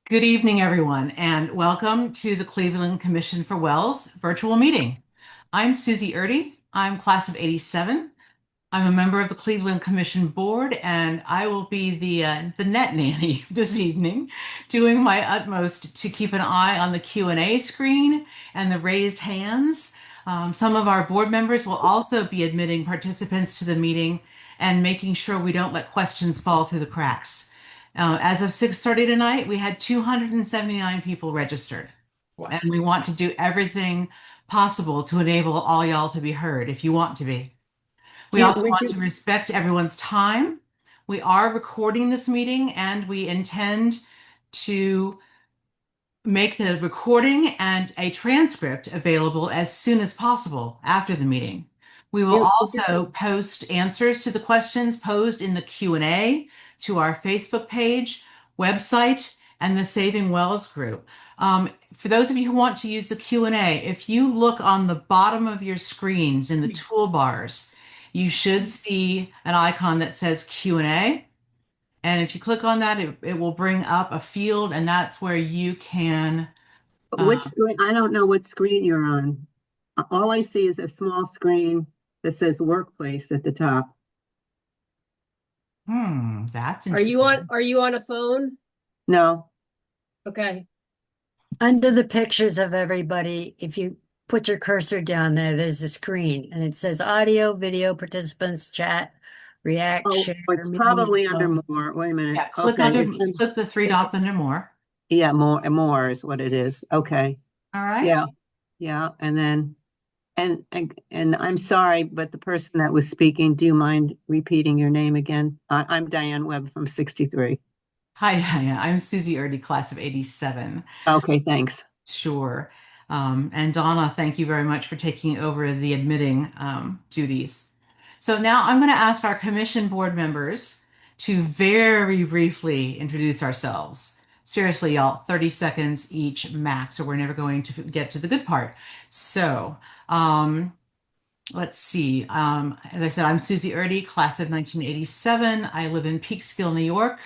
Good evening, everyone, and welcome to the Cleveland Commission for Wells virtual meeting. I'm Susie Erdy. I'm class of 87. I'm a member of the Cleveland Commission Board, and I will be the net nanny this evening, doing my utmost to keep an eye on the Q&A screen and the raised hands. Some of our board members will also be admitting participants to the meeting and making sure we don't let questions fall through the cracks. As of 6:30 tonight, we had 279 people registered, Wow. and we want to do everything possible to enable all y'all to be heard if you want to be. We also Would want you, to respect everyone's time. We are recording this meeting and we intend to make the recording and a transcript available as soon as possible after the meeting. We will you, also post answers to the questions posed in the Q&A to our Facebook page, website, and the Saving Wells group. For those of you who want to use the Q&A, if you look on the bottom of your screens in the toolbars, you should see an icon that says Q&A. And if you click on that, it will bring up a field, and that's where you can. which screen? I don't know what screen you're on. All I see is a small screen that says workplace at the top. That's Are you on interesting. are you on a phone? No. Okay. Under the pictures of everybody, if you put your cursor down there, there's a screen and it says audio, video, participants, chat, react, Oh, share, it's meeting probably under info. more. Wait a minute. Yeah, Okay, it's in, click the three dots under more. yeah, more is what it is. Okay. All right. Yeah, yeah. And then and I'm sorry, but the person that was speaking, do you mind repeating your name again? I'm Diane Webb from 63. Hi, Diana. I'm Susie Erdy, class of 87. Okay, thanks. Sure. And Donna, thank you very much for taking over the admitting duties. So now I'm going to ask our commission board members to very briefly introduce ourselves. Seriously, y'all, 30 seconds each max, or we're never going to get to the good part. So, let's see. As I said, I'm Susie Erdy, class of 1987. I live in Peekskill, New York.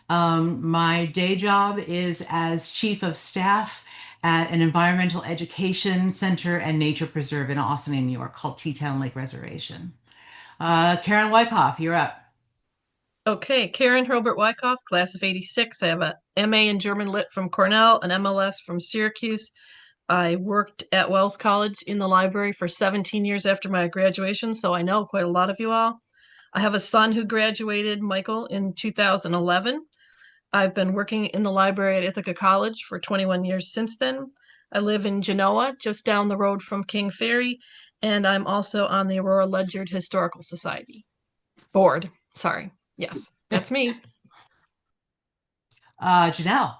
My day job is as chief of staff at an environmental education center and nature preserve in Austin, New York, called Teatown Lake Reservation. Karen Wyckoff, you're up. Okay, Karen Hurlbert Wyckoff, class of 86. I have a MA in German Lit from Cornell, an MLS from Syracuse. I worked at Wells College in the library for 17 years after my graduation, so I know quite a lot of you all. I have a son who graduated, Michael, in 2011. I've been working in the library at Ithaca College for 21 years since then. I live in Genoa, just down the road from King Ferry, and I'm also on the Aurora Ledyard Historical Society board. Sorry. Yes, that's me. Janelle.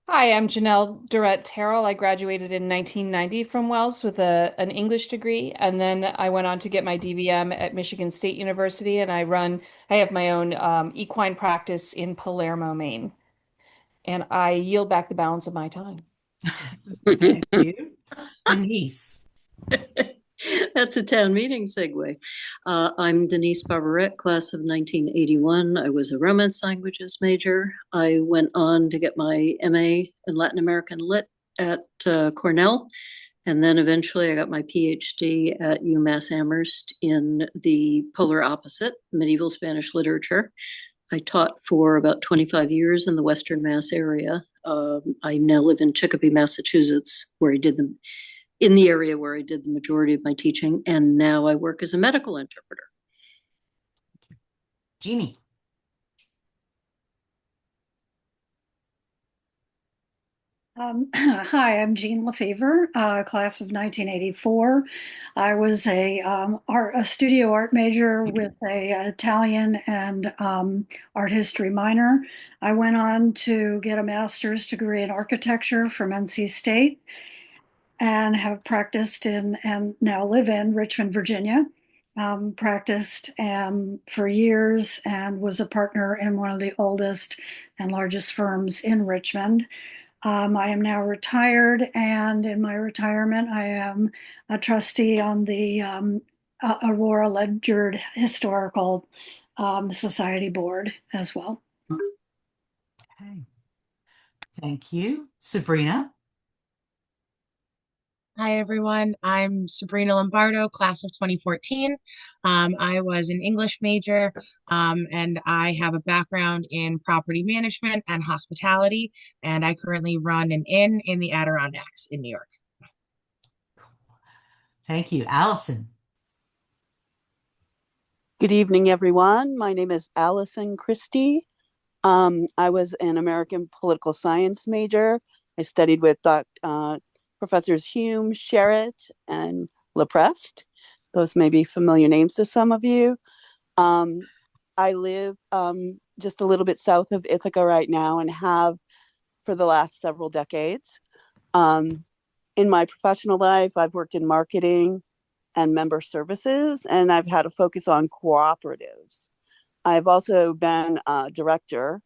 Hi, I'm Janelle Durrett Terrell. I graduated in 1990 from Wells with an English degree, and then I went on to get my DVM at Michigan State University, and I have my own equine practice in Palermo, Maine, and I yield back the balance of my time. Thank you. Denise. That's a town meeting segue. I'm Denise Barbarette, class of 1981. I was a Romance languages major. I went on to get my MA in Latin American Lit at Cornell. And then eventually I got my PhD at UMass Amherst in the polar opposite, medieval Spanish literature. I taught for about 25 years in the Western Mass area. I now live in Chicopee, Massachusetts, where I did in the area where I did the majority of my teaching, and now I work as a medical interpreter. Jeannie. Hi, I'm Jean Lefevre, class of 1984. I was a studio art major with a Italian and art history minor. I went on to get a master's degree in architecture from NC State and have practiced in and now live in Richmond, Virginia. Practiced for years and was a partner in one of the oldest and largest firms in Richmond. I am now retired, and in my retirement, I am a trustee on the Aurora Ledyard Historical Society board as well. Okay. Thank you. Sabrina. Hi, everyone. I'm Sabrina Lombardo, class of 2014. I was an English major, and I have a background in property management and hospitality, and I currently run an inn in the Adirondacks in New York. Thank you. Allison. Good evening, everyone. My name is Allison Christie. I was an American political science major. I studied with Professors Hume, Sherritt, and Leprest. Those may be familiar names to some of you. Um, I live just a little bit south of Ithaca right now and have for the last several decades. Um, in my professional life, I've worked in marketing and member services, and I've had a focus on cooperatives. I've also been a director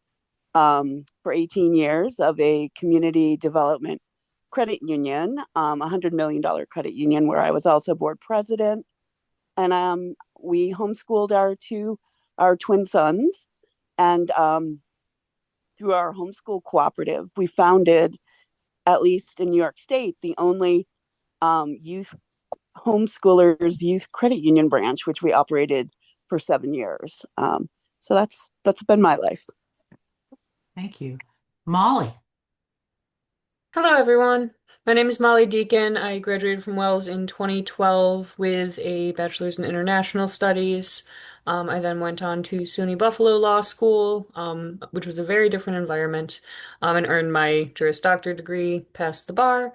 for 18 years of a community development credit union, $100 million credit union, where I was also board president. And we homeschooled our twin sons. And through our homeschool cooperative, we founded, at least in New York State, the only youth homeschoolers youth credit union branch, which we operated for 7 years. So that's been my life. Thank you. Molly. Hello, everyone. My name is Molly Deacon. I graduated from Wells in 2012 with a bachelor's in international studies. I then went on to SUNY Buffalo Law School, which was a very different environment, and earned my Juris Doctor degree, passed the bar,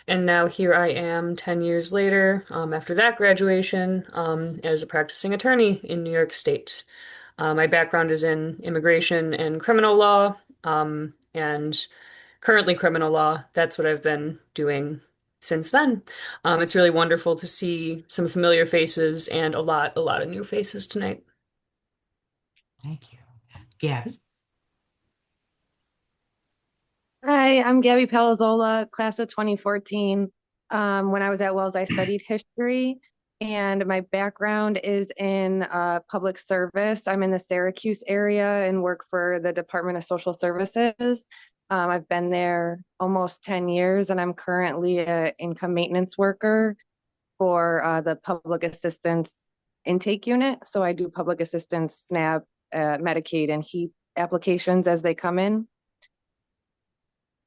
and now here I am 10 years later, after that graduation, as a practicing attorney in New York State. My background is in immigration and criminal law, and currently criminal law. That's what I've been doing since then. It's really wonderful to see some familiar faces and a lot of new faces tonight. Thank you. Gabby. Hi, I'm Gabby Palazzola, class of 2014. When I was at Wells, I studied history, and my background is in public service. I'm in the Syracuse area and work for the Department of Social Services. I've been there almost 10 years, and I'm currently an income maintenance worker for the public assistance intake unit. So I do public assistance, SNAP, Medicaid, and HEAP applications as they come in.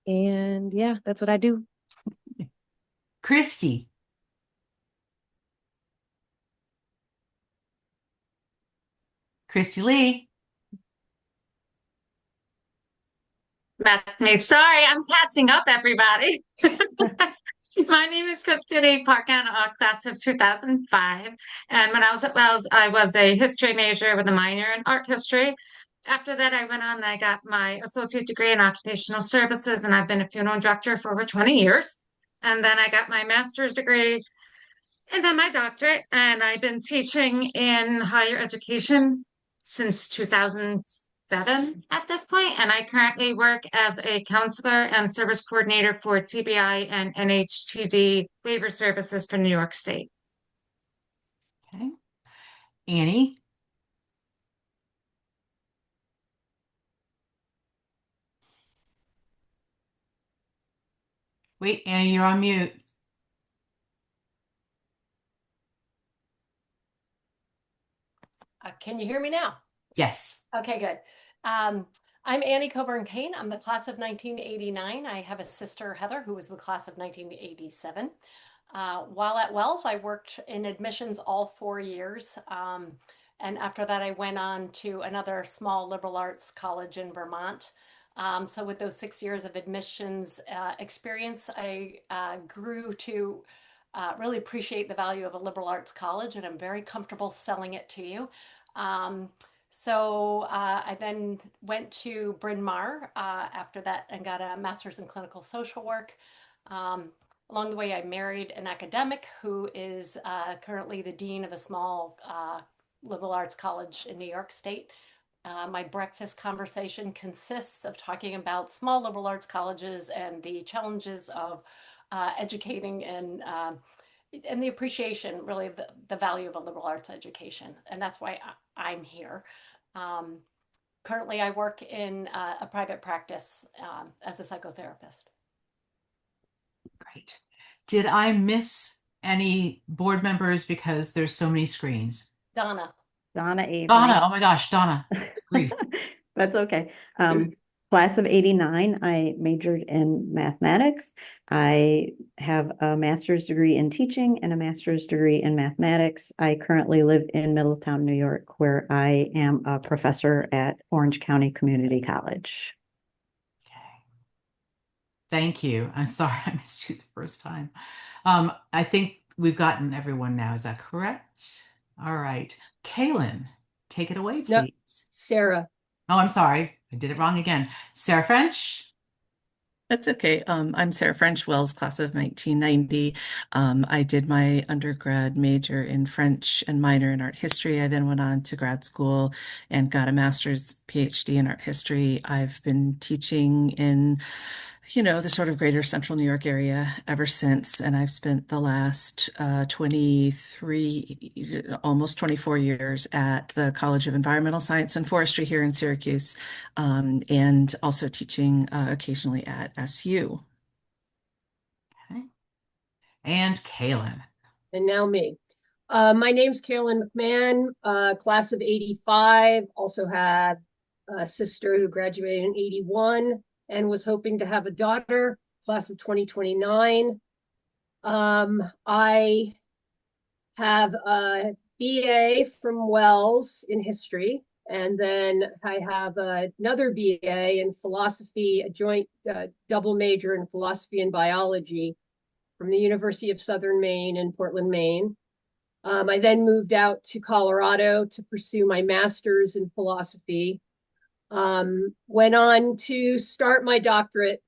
And yeah, that's what I do. Christy. Christy Lee. Bethany, sorry, I'm catching up, everybody. My name is Christy Parkin, class of 2005. And when I was at Wells, I was a history major with a minor in art history. After that, I went on and I got my associate degree in occupational services, and I've been a funeral director for over 20 years. And then I got my master's degree and then my doctorate, and I've been teaching in higher education since 2007 at this point, and I currently work as a counselor and service coordinator for TBI and NHTD waiver services for New York State. Okay. Annie. Wait, Annie, you're on mute. Can you hear me now? Yes. Okay, good. I'm Annie Coburn Kane. I'm the class of 1989. I have a sister, Heather, who was the class of 1987. While at Wells, I worked in admissions all 4 years. And after that, I went on to another small liberal arts college in Vermont. So with those 6 years of admissions experience, I grew to really appreciate the value of a liberal arts college, and I'm very comfortable selling it to you. So I then went to Bryn Mawr after that and got a master's in clinical social work. Along the way, I married an academic who is currently the dean of a small liberal arts college in New York State. My breakfast conversation consists of talking about small liberal arts colleges and the challenges of educating and the appreciation, really, the value of a liberal arts education. And that's why I'm here. currently I work in a private practice as a psychotherapist. Great. Did I miss any board members because there's so many screens? Donna. Donna Avery. Donna, oh my gosh, Donna. Grief. That's okay. Class of 89, I majored in mathematics. I have a master's degree in teaching and a master's degree in mathematics. I currently live in Middletown, New York, where I am a professor at Orange County Community College. Okay. Thank you. I'm sorry I missed you the first time. I think we've gotten everyone now. Is that correct? All right. Kaylin, take it away, No, please. Sarah. Oh, I'm sorry. I did it wrong again. Sarah French. That's okay. I'm Sarah French, Wells, class of 1990. I did my undergrad major in French and minor in art history. I then went on to grad school and got a master's PhD in art history. I've been teaching in, the sort of greater central New York area ever since. And I've spent the last 23, almost 24 years at the College of Environmental Science and Forestry here in Syracuse, and also teaching occasionally at SU. Okay. And Kaylin. And now me. My name's Carolyn McMahon, class of 85. Also had a sister who graduated in 81 and was hoping to have a daughter, class of 2029. I have a BA from Wells in history, and then I have another BA in philosophy, a joint double major in philosophy and biology from the University of Southern Maine in Portland, Maine. I then moved out to Colorado to pursue my master's in philosophy. Went on to start my doctorate,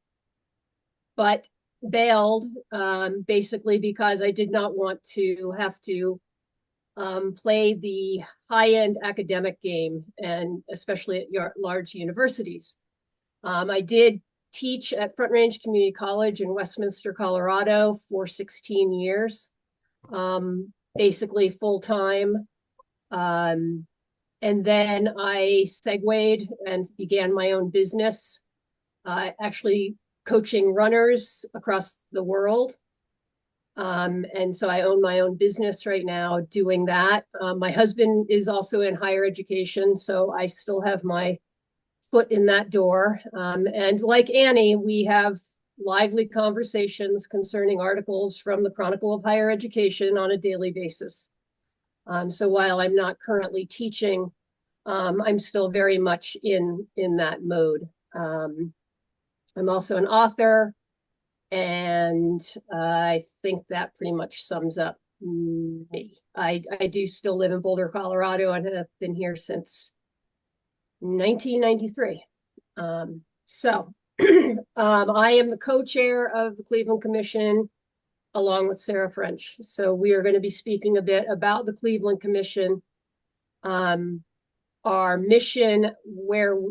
but bailed basically because I did not want to have to play the high-end academic game, and especially at large universities. I did teach at Front Range Community College in Westminster, Colorado for 16 years, basically full-time. And then I segued and began my own business, actually coaching runners across the world. And so I own my own business right now doing that. My husband is also in higher education, so I still have my foot in that door. And like Annie, we have lively conversations concerning articles from the Chronicle of Higher Education on a daily basis. So while I'm not currently teaching, I'm still very much in that mode. I'm also an author, and I think that pretty much sums up me. I do still live in Boulder, Colorado, and have been here since 1993. So I am the co-chair of the Cleveland Commission along with Sarah French. So we are going to be speaking a bit about the Cleveland Commission, our mission,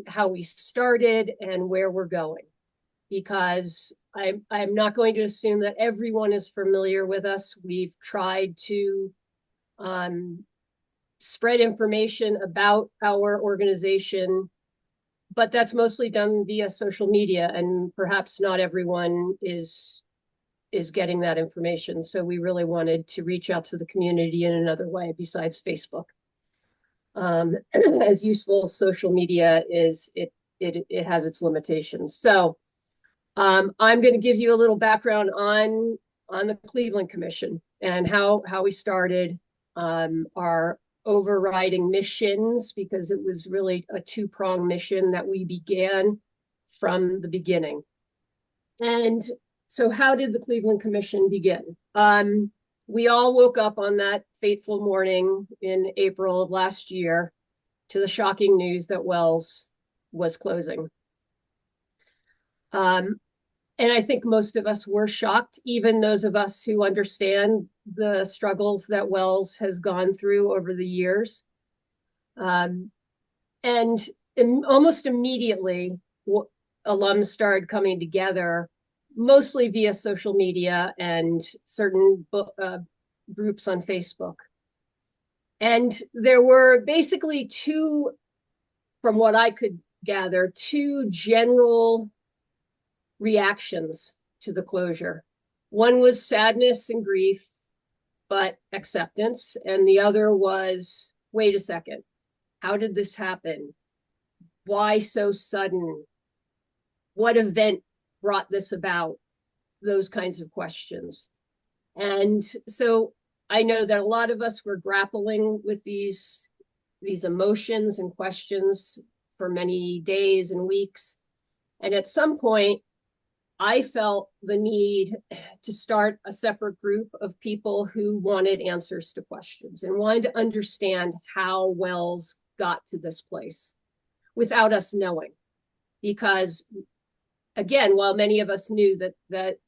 how we started, and where we're going. Because I'm not going to assume that everyone is familiar with us. We've tried to spread information about our organization, but that's mostly done via social media, and perhaps not everyone is getting that information. So we really wanted to reach out to the community in another way besides Facebook. As useful as social media is, it has its limitations. So I'm going to give you a little background on the Cleveland Commission and how we started, our overriding missions, because it was really a two-pronged mission that we began from the beginning. And so how did the Cleveland Commission begin? We all woke up on that fateful morning in April of last year to the shocking news that Wells was closing. And I think most of us were shocked, even those of us who understand the struggles that Wells has gone through over the years. And almost immediately, alums started coming together, mostly via social media and certain groups on Facebook. And there were basically two from what I could gather, two general reactions to the closure. One was sadness and grief, but acceptance. And the other was, wait a second, how did this happen? Why so sudden? What event brought this about? Those kinds of questions. And so I know that a lot of us were grappling with these emotions and questions for many days and weeks. And at some point, I felt the need to start a separate group of people who wanted answers to questions and wanted to understand how Wells got to this place without us knowing. Because again, while many of us knew that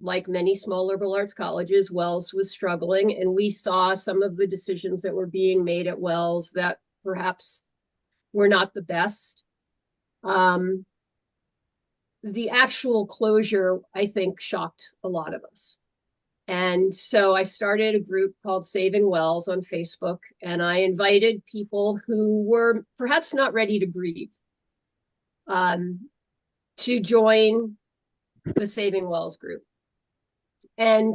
like many small liberal arts colleges, Wells was struggling, and we saw some of the decisions that were being made at Wells that perhaps were not the best. The actual closure, I think, shocked a lot of us. And so I started a group called Saving Wells on Facebook, and I invited people who were perhaps not ready to grieve to join the Saving Wells group. And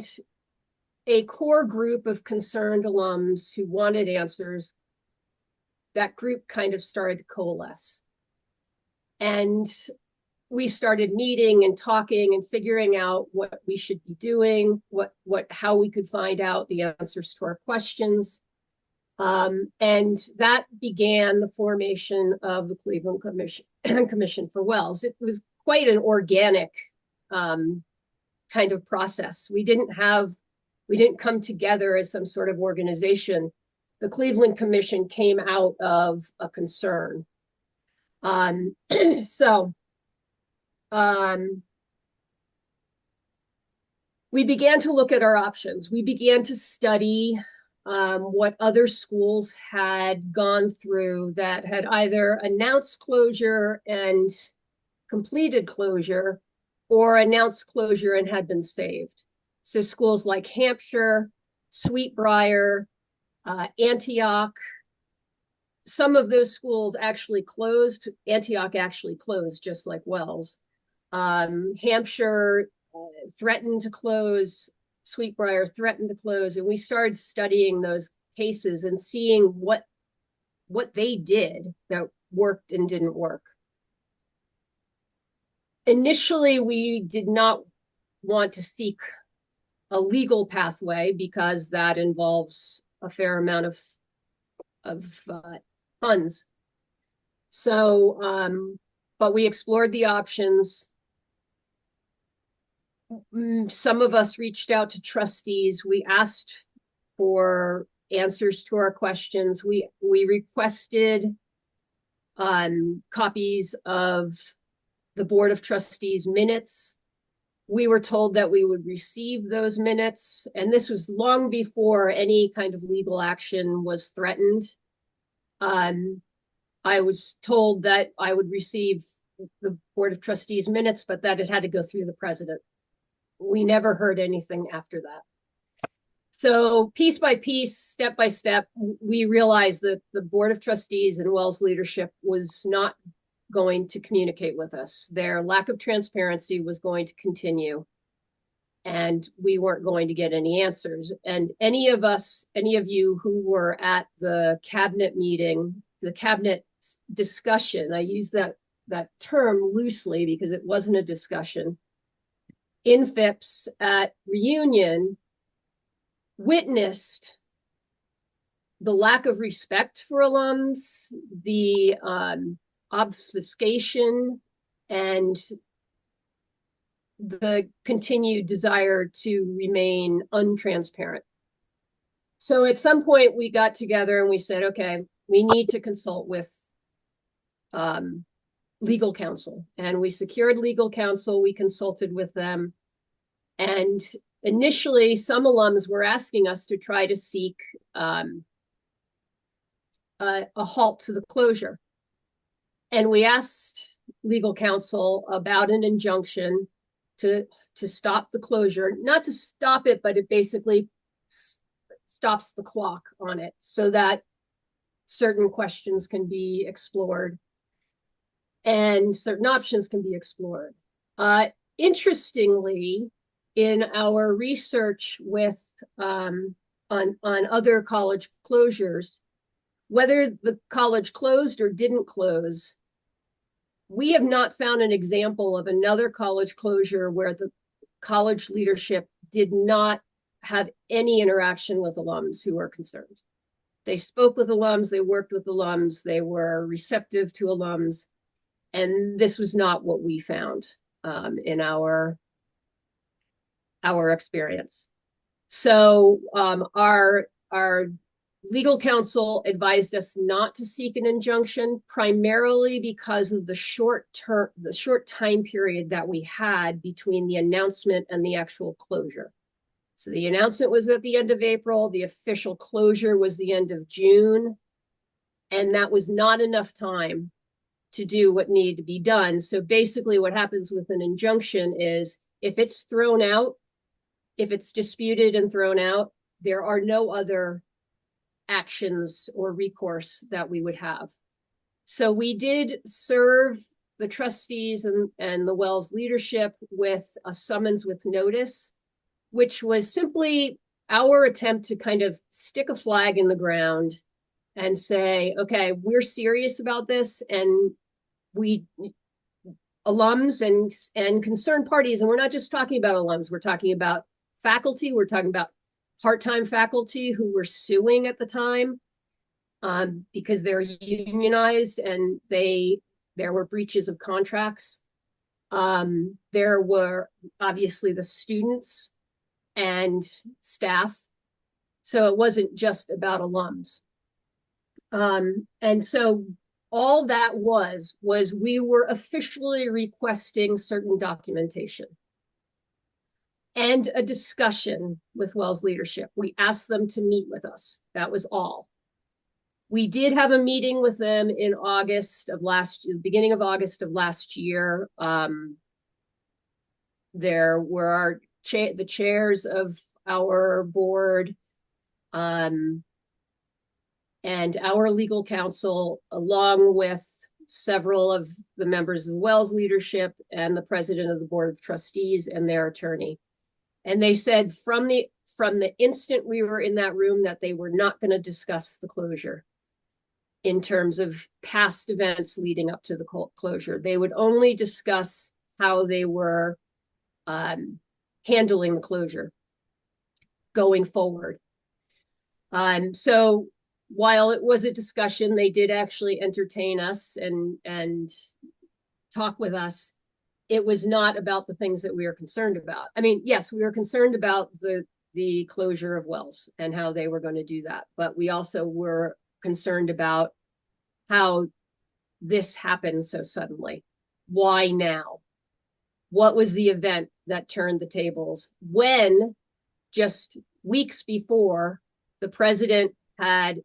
a core group of concerned alums who wanted answers, that group kind of started to coalesce. And we started meeting and talking and figuring out what we should be doing, how we could find out the answers to our questions. And that began the formation of the Cleveland Commission for Wells. It was quite an organic kind of process. We didn't come together as some sort of organization. The Cleveland Commission came out of a concern. We began to look at our options. We began to study what other schools had gone through that had either announced closure and completed closure, or announced closure and had been saved. So schools like Hampshire, Sweetbriar, Antioch, some of those schools actually closed. Antioch actually closed, just like Wells. Hampshire threatened to close, Sweetbriar threatened to close, and we started studying those cases and seeing what they did that worked and didn't work. Initially, we did not want to seek a legal pathway because that involves a fair amount of funds. So, but we explored the options. Some of us reached out to trustees. We asked for answers to our questions. We requested copies of the Board of Trustees minutes. We were told that we would receive those minutes, and this was long before any kind of legal action was threatened. I was told that I would receive the Board of Trustees minutes, but that it had to go through the president. We never heard anything after that. So piece by piece, step by step, we realized that the Board of Trustees and Wells leadership was not going to communicate with us. Their lack of transparency was going to continue, and we weren't going to get any answers. And any of you who were at the cabinet meeting, the cabinet discussion, I use that term loosely because it wasn't a discussion, in Phipps at reunion, witnessed the lack of respect for alums, the obfuscation, and the continued desire to remain untransparent. So at some point we got together and we said, okay, we need to consult with legal counsel. And we secured legal counsel, we consulted with them. And initially some alums were asking us to try to seek a halt to the closure. And we asked legal counsel about an injunction to stop the closure, not to stop it, but it basically stops the clock on it so that certain questions can be explored. and certain options can be explored. Interestingly, in our research with on other college closures, whether the college closed or didn't close, we have not found an example of another college closure where the college leadership did not have any interaction with alums who were concerned. They spoke with alums, they worked with alums, they were receptive to alums, and this was not what we found in our experience. So our legal counsel advised us not to seek an injunction, primarily because of the short time period that we had between the announcement and the actual closure. So the announcement was at the end of April, the official closure was the end of June, and that was not enough time to do what needed to be done. So basically what happens with an injunction is if it's thrown out, if it's disputed and thrown out, there are no other actions or recourse that we would have. So we did serve the trustees and the Wells leadership with a summons with notice, which was simply our attempt to kind of stick a flag in the ground and say, okay, we're serious about this, and we alums and concerned parties, and we're not just talking about alums, we're talking about faculty, we're talking about part-time faculty who were suing at the time because they're unionized and there were breaches of contracts. There were obviously the students and staff. So it wasn't just about alums. And so all that was we were officially requesting certain documentation and a discussion with Wells leadership. We asked them to meet with us. That was all. We did have a meeting with them in beginning of August of last year. There were the chairs of our board and our legal counsel, along with several of the members of Wells leadership and the president of the board of trustees and their attorney. And they said from the instant we were in that room that they were not going to discuss the closure in terms of past events leading up to the closure. They would only discuss how they were handling the closure going forward. So while it was a discussion, they did actually entertain us and talk with us. It was not about the things that we were concerned about. I mean, yes, we were concerned about the closure of Wells and how they were going to do that. But we also were concerned about how this happened so suddenly. Why now? What was the event that turned the tables when just weeks before the president had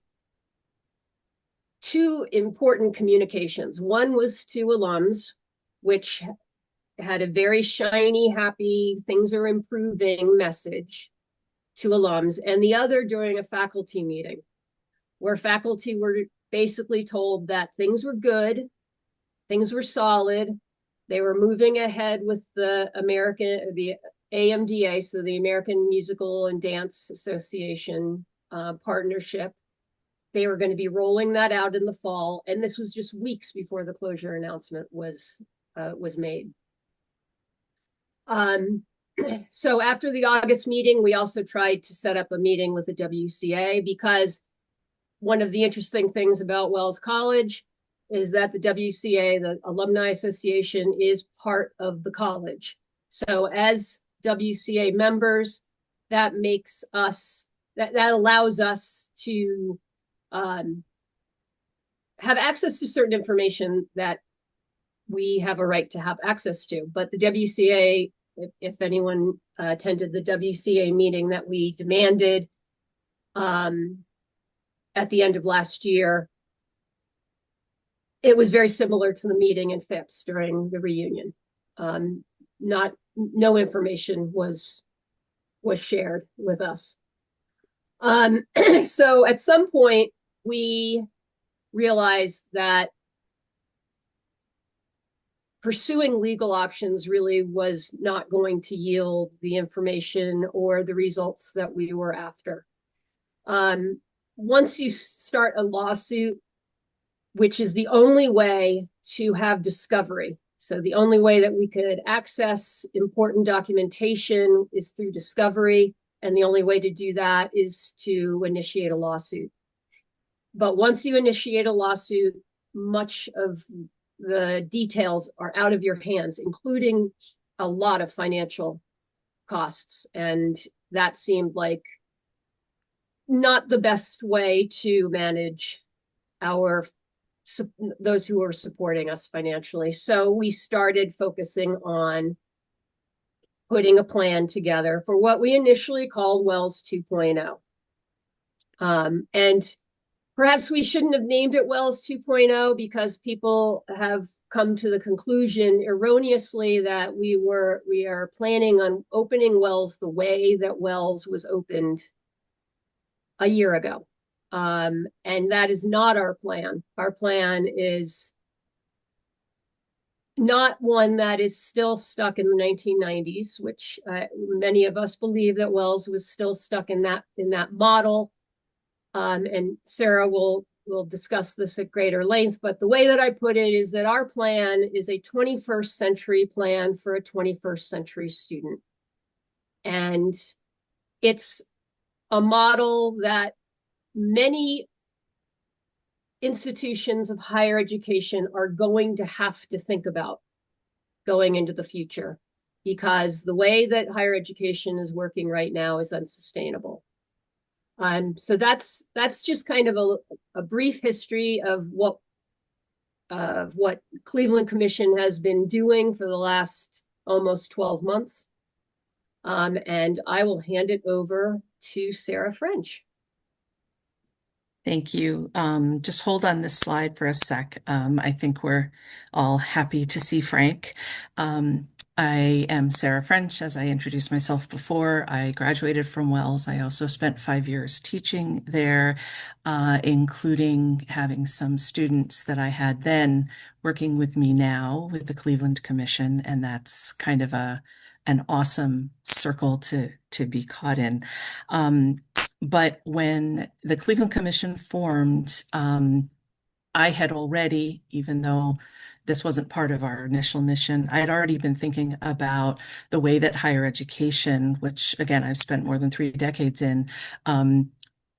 two important communications? One was to alums, which had a very shiny, happy, things are improving message to alums, and the other during a faculty meeting where faculty were basically told that things were good, things were solid, they were moving ahead with the AMDA, so the American Musical and Dance Association partnership. They were going to be rolling that out in the fall, and this was just weeks before the closure announcement was made. So after the August meeting, we also tried to set up a meeting with the WCA, because one of the interesting things about Wells College is that the WCA, the Alumni Association, is part of the college. So as WCA members, that makes us, that allows us to have access to certain information that we have a right to have access to. But the WCA, if anyone attended the WCA meeting that we demanded at the end of last year, it was very similar to the meeting in Phipps during the reunion. No information was shared with us. So at some point we realized that pursuing legal options really was not going to yield the information or the results that we were after. Once you start a lawsuit, which is the only way to have discovery. So the only way that we could access important documentation is through discovery. And the only way to do that is to initiate a lawsuit. But once you initiate a lawsuit, much of the details are out of your hands, including a lot of financial costs. And that seemed like not the best way to manage those who are supporting us financially. So we started focusing on putting a plan together for what we initially called Wells 2.0. And perhaps we shouldn't have named it Wells 2.0 because people have come to the conclusion erroneously that we are planning on opening Wells the way that Wells was opened a year ago. And that is not our plan. Our plan is not one that is still stuck in the 1990s, which many of us believe that Wells was still stuck in that model. And Sarah will discuss this at greater length, but the way that I put it is that our plan is a 21st century plan for a 21st century student. And it's a model that many institutions of higher education are going to have to think about going into the future, because the way that higher education is working right now is unsustainable. So that's just kind of a brief history of what Cleveland Commission has been doing for the last almost 12 months. And I will hand it over to Sarah French. Thank you. Just hold on this slide for a sec. I think we're all happy to see Frank. I am Sarah French, as I introduced myself before. I graduated from Wells. I also spent 5 years teaching there, including having some students that I had then working with me now with the Cleveland Commission, and that's kind of an awesome circle to be caught in. But when the Cleveland Commission formed, I had already, even though this wasn't part of our initial mission, I had already been thinking about the way that higher education, which again, I've spent more than 3 decades in,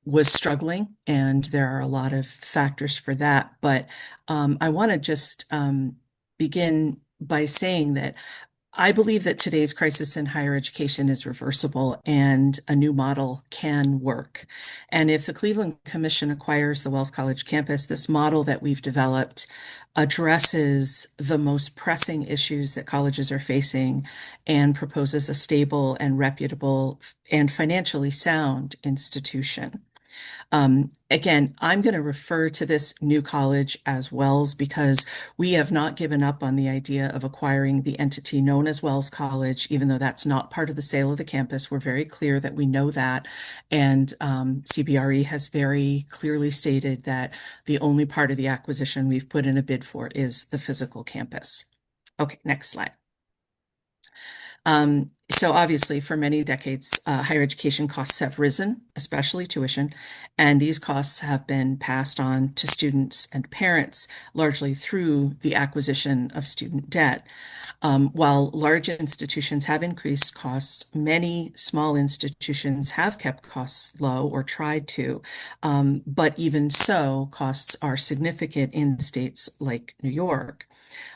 was struggling. And there are a lot of factors for that. But I want to just begin by saying that I believe that today's crisis in higher education is reversible and a new model can work. And if the Cleveland Commission acquires the Wells College campus, this model that we've developed addresses the most pressing issues that colleges are facing and proposes a stable and reputable and financially sound institution. Again, I'm going to refer to this new college as Wells because we have not given up on the idea of acquiring the entity known as Wells College, even though that's not part of the sale of the campus. We're very clear that we know that. And CBRE has very clearly stated that the only part of the acquisition we've put in a bid for is the physical campus. Okay, next slide. So obviously, for many decades, higher education costs have risen, especially tuition, and these costs have been passed on to students and parents largely through the acquisition of student debt. While large institutions have increased costs, many small institutions have kept costs low or tried to. But even so, costs are significant in states like New York.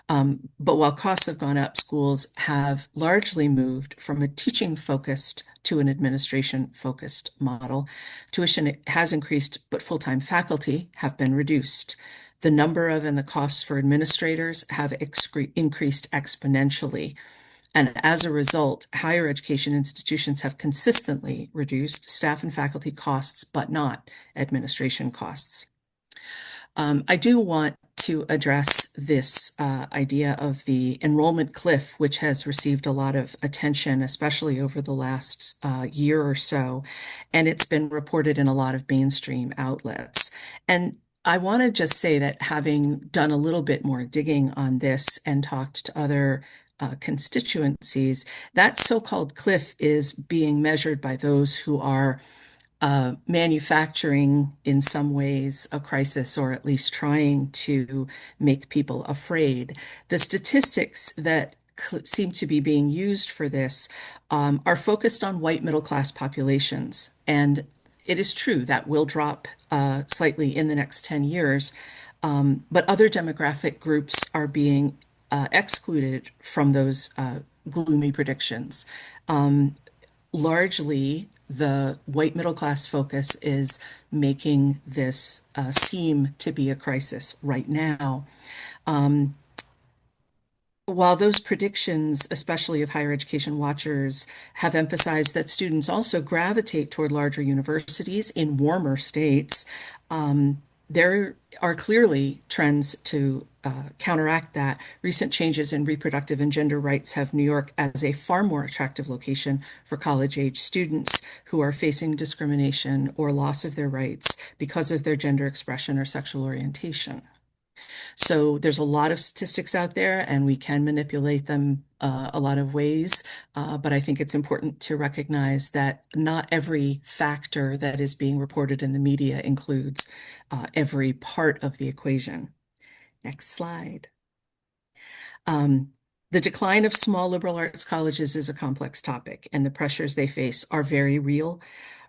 But while costs have gone up, schools have largely moved from a teaching-focused to an administration-focused model. Tuition has increased, but full-time faculty have been reduced. The number of and the costs for administrators have increased exponentially. And as a result, higher education institutions have consistently reduced staff and faculty costs, but not administration costs. I do want to address this idea of the enrollment cliff, which has received a lot of attention, especially over the last year or so, and it's been reported in a lot of mainstream outlets. And I want to just say that having done a little bit more digging on this and talked to other constituencies, that so-called cliff is being measured by those who are manufacturing in some ways a crisis, or at least trying to make people afraid. The statistics that seem to be being used for this are focused on white middle class populations. And it is true that will drop slightly in the next 10 years. But other demographic groups are being excluded from those gloomy predictions. Largely, the white middle class focus is making this seem to be a crisis right now. While those predictions, especially of higher education watchers, have emphasized that students also gravitate toward larger universities in warmer states, there are clearly trends to counteract that. Recent changes in reproductive and gender rights have New York as a far more attractive location for college-age students who are facing discrimination or loss of their rights because of their gender expression or sexual orientation. So there's a lot of statistics out there, and we can manipulate them a lot of ways. But I think it's important to recognize that not every factor that is being reported in the media includes every part of the equation. Next slide. The decline of small liberal arts colleges is a complex topic, and the pressures they face are very real.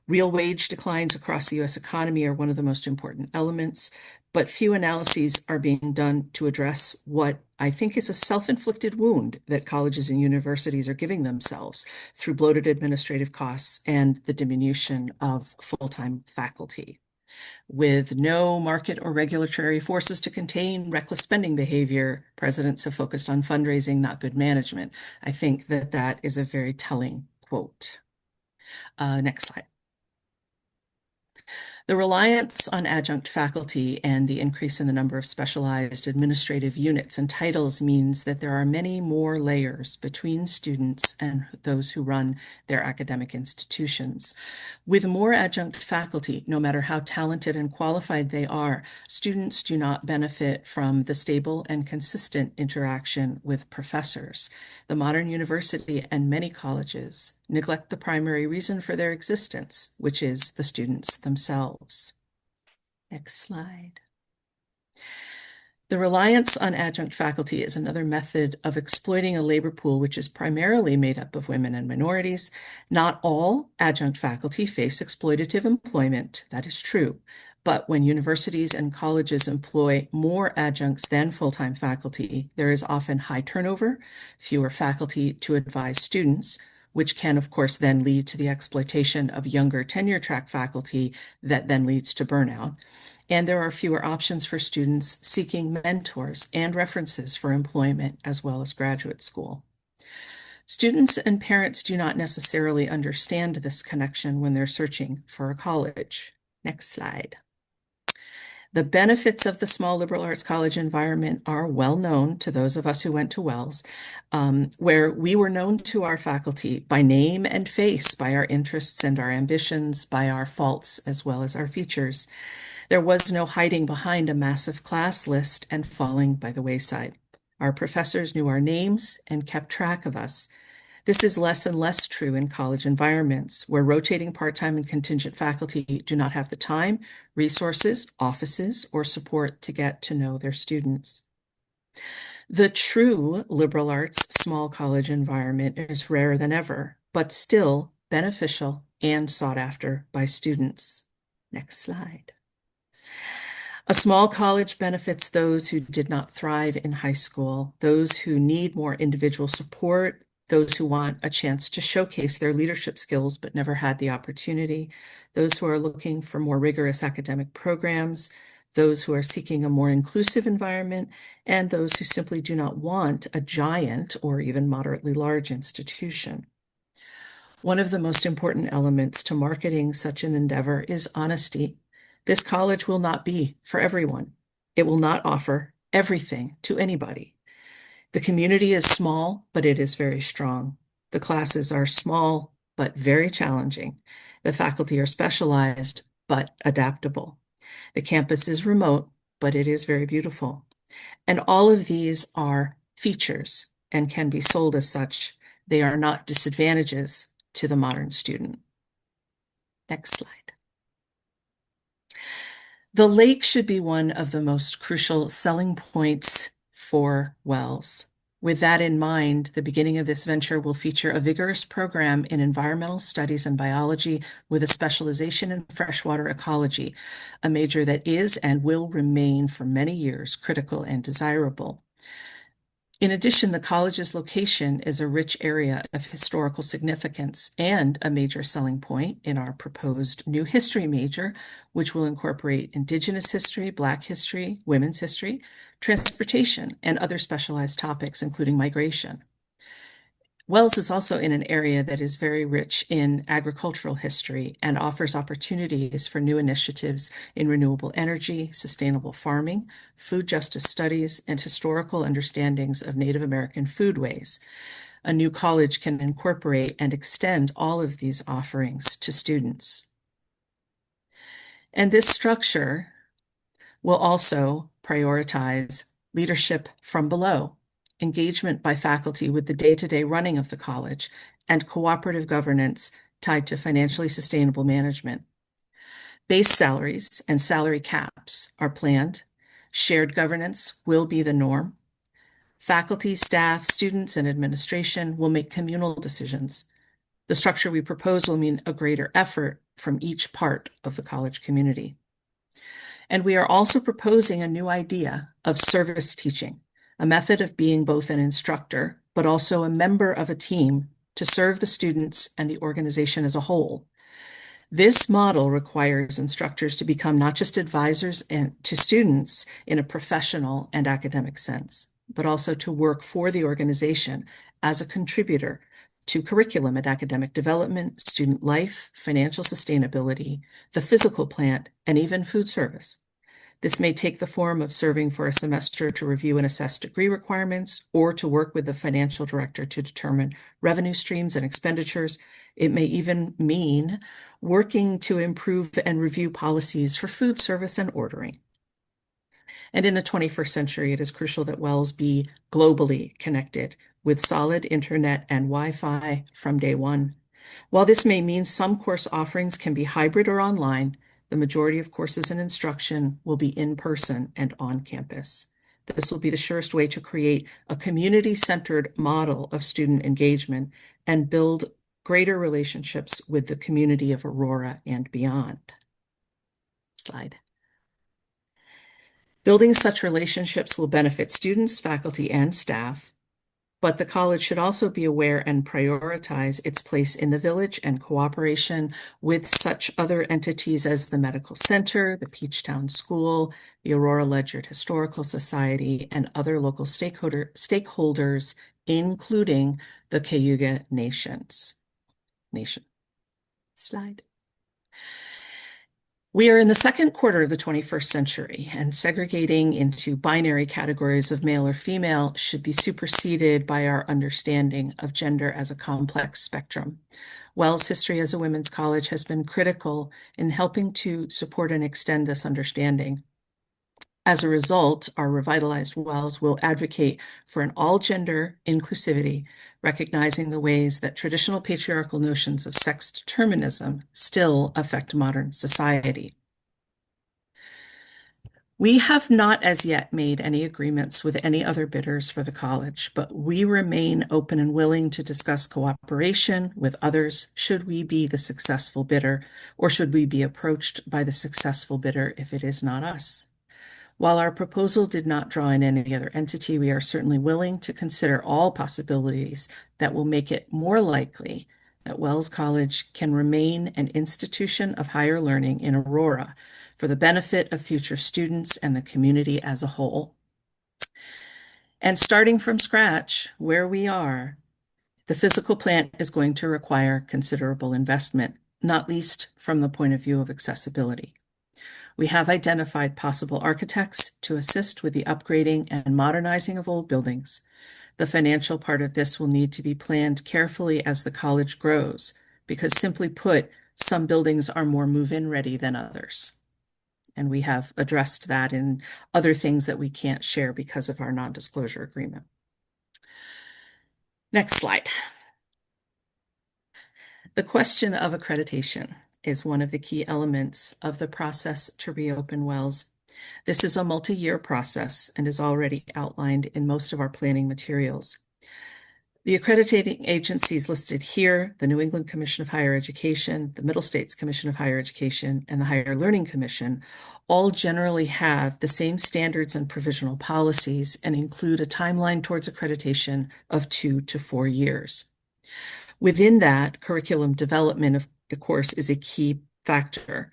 Real wage declines across the U.S. economy are one of the most important elements, but few analyses are being done to address what I think is a self-inflicted wound that colleges and universities are giving themselves through bloated administrative costs and the diminution of full-time faculty. With no market or regulatory forces to contain reckless spending behavior, presidents have focused on fundraising, not good management. I think that that is a very telling quote. Next slide. The reliance on adjunct faculty and the increase in the number of specialized administrative units and titles means that there are many more layers between students and those who run their academic institutions. With more adjunct faculty, no matter how talented and qualified they are, students do not benefit from the stable and consistent interaction with professors. The modern university and many colleges neglect the primary reason for their existence, which is the students themselves. Next slide. The reliance on adjunct faculty is another method of exploiting a labor pool which is primarily made up of women and minorities. Not all adjunct faculty face exploitative employment, that is true. But when universities and colleges employ more adjuncts than full-time faculty, there is often high turnover, fewer faculty to advise students, which can, of course, then lead to the exploitation of younger tenure-track faculty that then leads to burnout. And there are fewer options for students seeking mentors and references for employment as well as graduate school. Students and parents do not necessarily understand this connection when they're searching for a college. Next slide. The benefits of the small liberal arts college environment are well known to those of us who went to Wells, where we were known to our faculty by name and face, by our interests and our ambitions, by our faults as well as our features. There was no hiding behind a massive class list and falling by the wayside. Our professors knew our names and kept track of us. This is less and less true in college environments where rotating part-time and contingent faculty do not have the time, resources, offices, or support to get to know their students. The true liberal arts small college environment is rarer than ever, but still beneficial and sought after by students. Next slide. A small college benefits those who did not thrive in high school, those who need more individual support, those who want a chance to showcase their leadership skills but never had the opportunity, those who are looking for more rigorous academic programs, those who are seeking a more inclusive environment, and those who simply do not want a giant or even moderately large institution. One of the most important elements to marketing such an endeavor is honesty. This college will not be for everyone. It will not offer everything to anybody. The community is small, but it is very strong. The classes are small, but very challenging. The faculty are specialized, but adaptable. The campus is remote, but it is very beautiful. And all of these are features and can be sold as such. They are not disadvantages to the modern student. Next slide. The lake should be one of the most crucial selling points for Wells. With that in mind, the beginning of this venture will feature a vigorous program in environmental studies and biology with a specialization in freshwater ecology, a major that is and will remain for many years critical and desirable. In addition, the college's location is a rich area of historical significance and a major selling point in our proposed new history major, which will incorporate Indigenous history, Black history, women's history, transportation, and other specialized topics, including migration. Wells is also in an area that is very rich in agricultural history and offers opportunities for new initiatives in renewable energy, sustainable farming, food justice studies, and historical understandings of Native American foodways. A new college can incorporate and extend all of these offerings to students. And this structure will also prioritize leadership from below, engagement by faculty with the day-to-day running of the college, and cooperative governance tied to financially sustainable management. Base salaries and salary caps are planned. Shared governance will be the norm. Faculty, staff, students, and administration will make communal decisions. The structure we propose will mean a greater effort from each part of the college community. And we are also proposing a new idea of service teaching, a method of being both an instructor, but also a member of a team to serve the students and the organization as a whole. This model requires instructors to become not just advisors to students in a professional and academic sense, but also to work for the organization as a contributor to curriculum and academic development, student life, financial sustainability, the physical plant, and even food service. This may take the form of serving for a semester to review and assess degree requirements, or to work with the financial director to determine revenue streams and expenditures. It may even mean working to improve and review policies for food service and ordering. And in the 21st century, it is crucial that Wells be globally connected with solid internet and Wi-Fi from day one. While this may mean some course offerings can be hybrid or online, the majority of courses and instruction will be in person and on campus. This will be the surest way to create a community-centered model of student engagement and build greater relationships with the community of Aurora and beyond. Slide. Building such relationships will benefit students, faculty, and staff, but the college should also be aware and prioritize its place in the village and cooperation with such other entities as the Medical Center, the Peachtown School, the Aurora Ledyard Historical Society, and other local stakeholders, including the Cayuga Nation. Slide. We are in the second quarter of the 21st century, and segregating into binary categories of male or female should be superseded by our understanding of gender as a complex spectrum. Wells History as a Women's College has been critical in helping to support and extend this understanding. As a result, our revitalized Wells will advocate for an all-gender inclusivity, recognizing the ways that traditional patriarchal notions of sex determinism still affect modern society. We have not as yet made any agreements with any other bidders for the college, but we remain open and willing to discuss cooperation with others should we be the successful bidder, or should we be approached by the successful bidder if it is not us. While our proposal did not draw in any other entity, we are certainly willing to consider all possibilities that will make it more likely that Wells College can remain an institution of higher learning in Aurora for the benefit of future students and the community as a whole. And starting from scratch, where we are, the physical plant is going to require considerable investment, not least from the point of view of accessibility. We have identified possible architects to assist with the upgrading and modernizing of old buildings. The financial part of this will need to be planned carefully as the college grows, because simply put, some buildings are more move-in ready than others. And we have addressed that in other things that we can't share because of our non-disclosure agreement. Next slide. The question of accreditation is one of the key elements of the process to reopen Wells. This is a multi-year process and is already outlined in most of our planning materials. The accrediting agencies listed here, the New England Commission of Higher Education, the Middle States Commission of Higher Education, and the Higher Learning Commission, all generally have the same standards and provisional policies and include a timeline towards accreditation of 2 to 4 years. Within that, curriculum development, of course, is a key factor.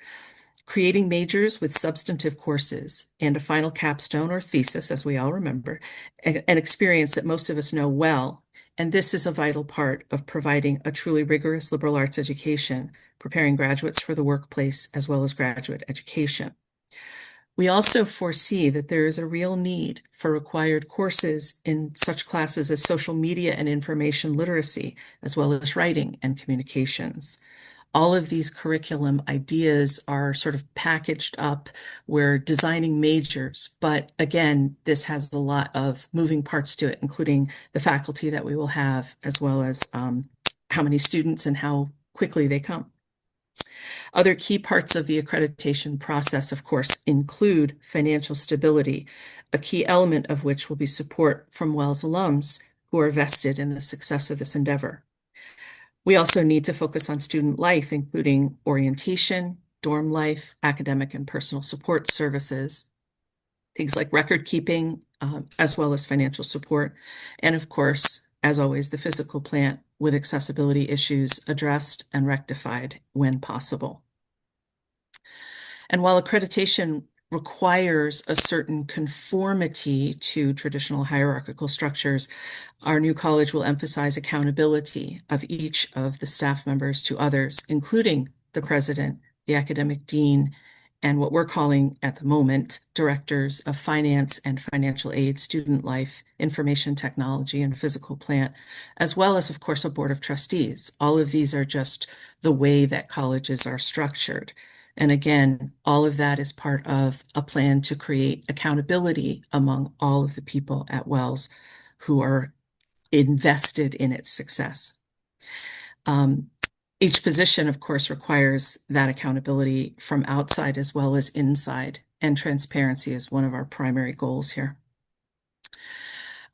Creating majors with substantive courses and a final capstone or thesis, as we all remember, an experience that most of us know well. And this is a vital part of providing a truly rigorous liberal arts education, preparing graduates for the workplace as well as graduate education. We also foresee that there is a real need for required courses in such classes as social media and information literacy, as well as writing and communications. All of these curriculum ideas are sort of packaged up. We're designing majors, but again, this has a lot of moving parts to it, including the faculty that we will have, as well as how many students and how quickly they come. Other key parts of the accreditation process, of course, include financial stability, a key element of which will be support from Wells alums who are vested in the success of this endeavor. We also need to focus on student life, including orientation, dorm life, academic and personal support services, things like record keeping, as well as financial support. And of course, as always, the physical plant with accessibility issues addressed and rectified when possible. And while accreditation requires a certain conformity to traditional hierarchical structures, our new college will emphasize accountability of each of the staff members to others, including the president, the academic dean, and what we're calling at the moment, directors of finance and financial aid, student life, information technology, and physical plant, as well as, of course, a board of trustees. All of these are just the way that colleges are structured. And again, all of that is part of a plan to create accountability among all of the people at Wells who are invested in its success. Each position, of course, requires that accountability from outside as well as inside, and transparency is one of our primary goals here.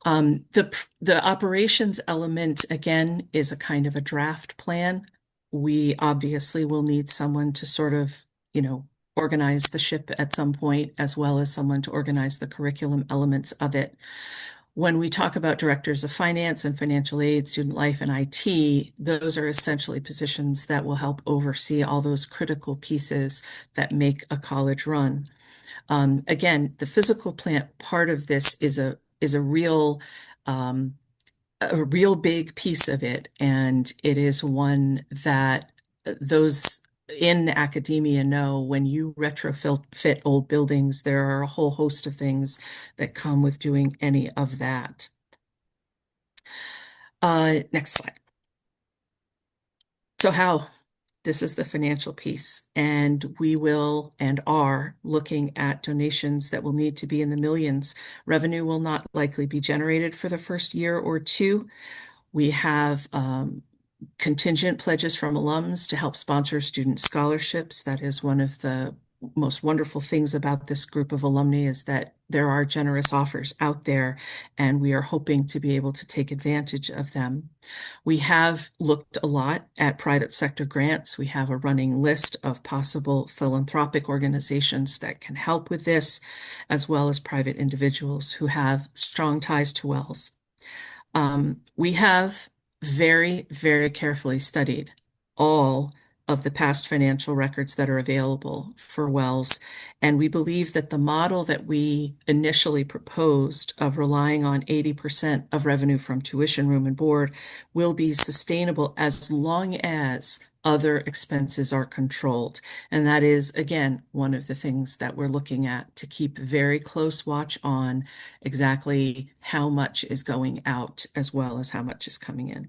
The operations element, again, is a kind of a draft plan. We obviously will need someone to sort of, organize the ship at some point, as well as someone to organize the curriculum elements of it. When we talk about directors of finance and financial aid, student life, and IT, those are essentially positions that will help oversee all those critical pieces that make a college run. Again, the physical plant part of this is a real big piece of it, and it is one that those in academia know when you retrofit old buildings, there are a whole host of things that come with doing any of that. Next slide. So how? This is the financial piece, and we will and are looking at donations that will need to be in the millions. Revenue will not likely be generated for the first year or two. We have contingent pledges from alums to help sponsor student scholarships. That is one of the most wonderful things about this group of alumni, is that there are generous offers out there, and we are hoping to be able to take advantage of them. We have looked a lot at private sector grants. We have a running list of possible philanthropic organizations that can help with this, as well as private individuals who have strong ties to Wells. We have very, very carefully studied all of the past financial records that are available for Wells, and we believe that the model that we initially proposed of relying on 80% of revenue from tuition, room, and board will be sustainable as long as other expenses are controlled. And that is, again, one of the things that we're looking at, to keep very close watch on exactly how much is going out as well as how much is coming in.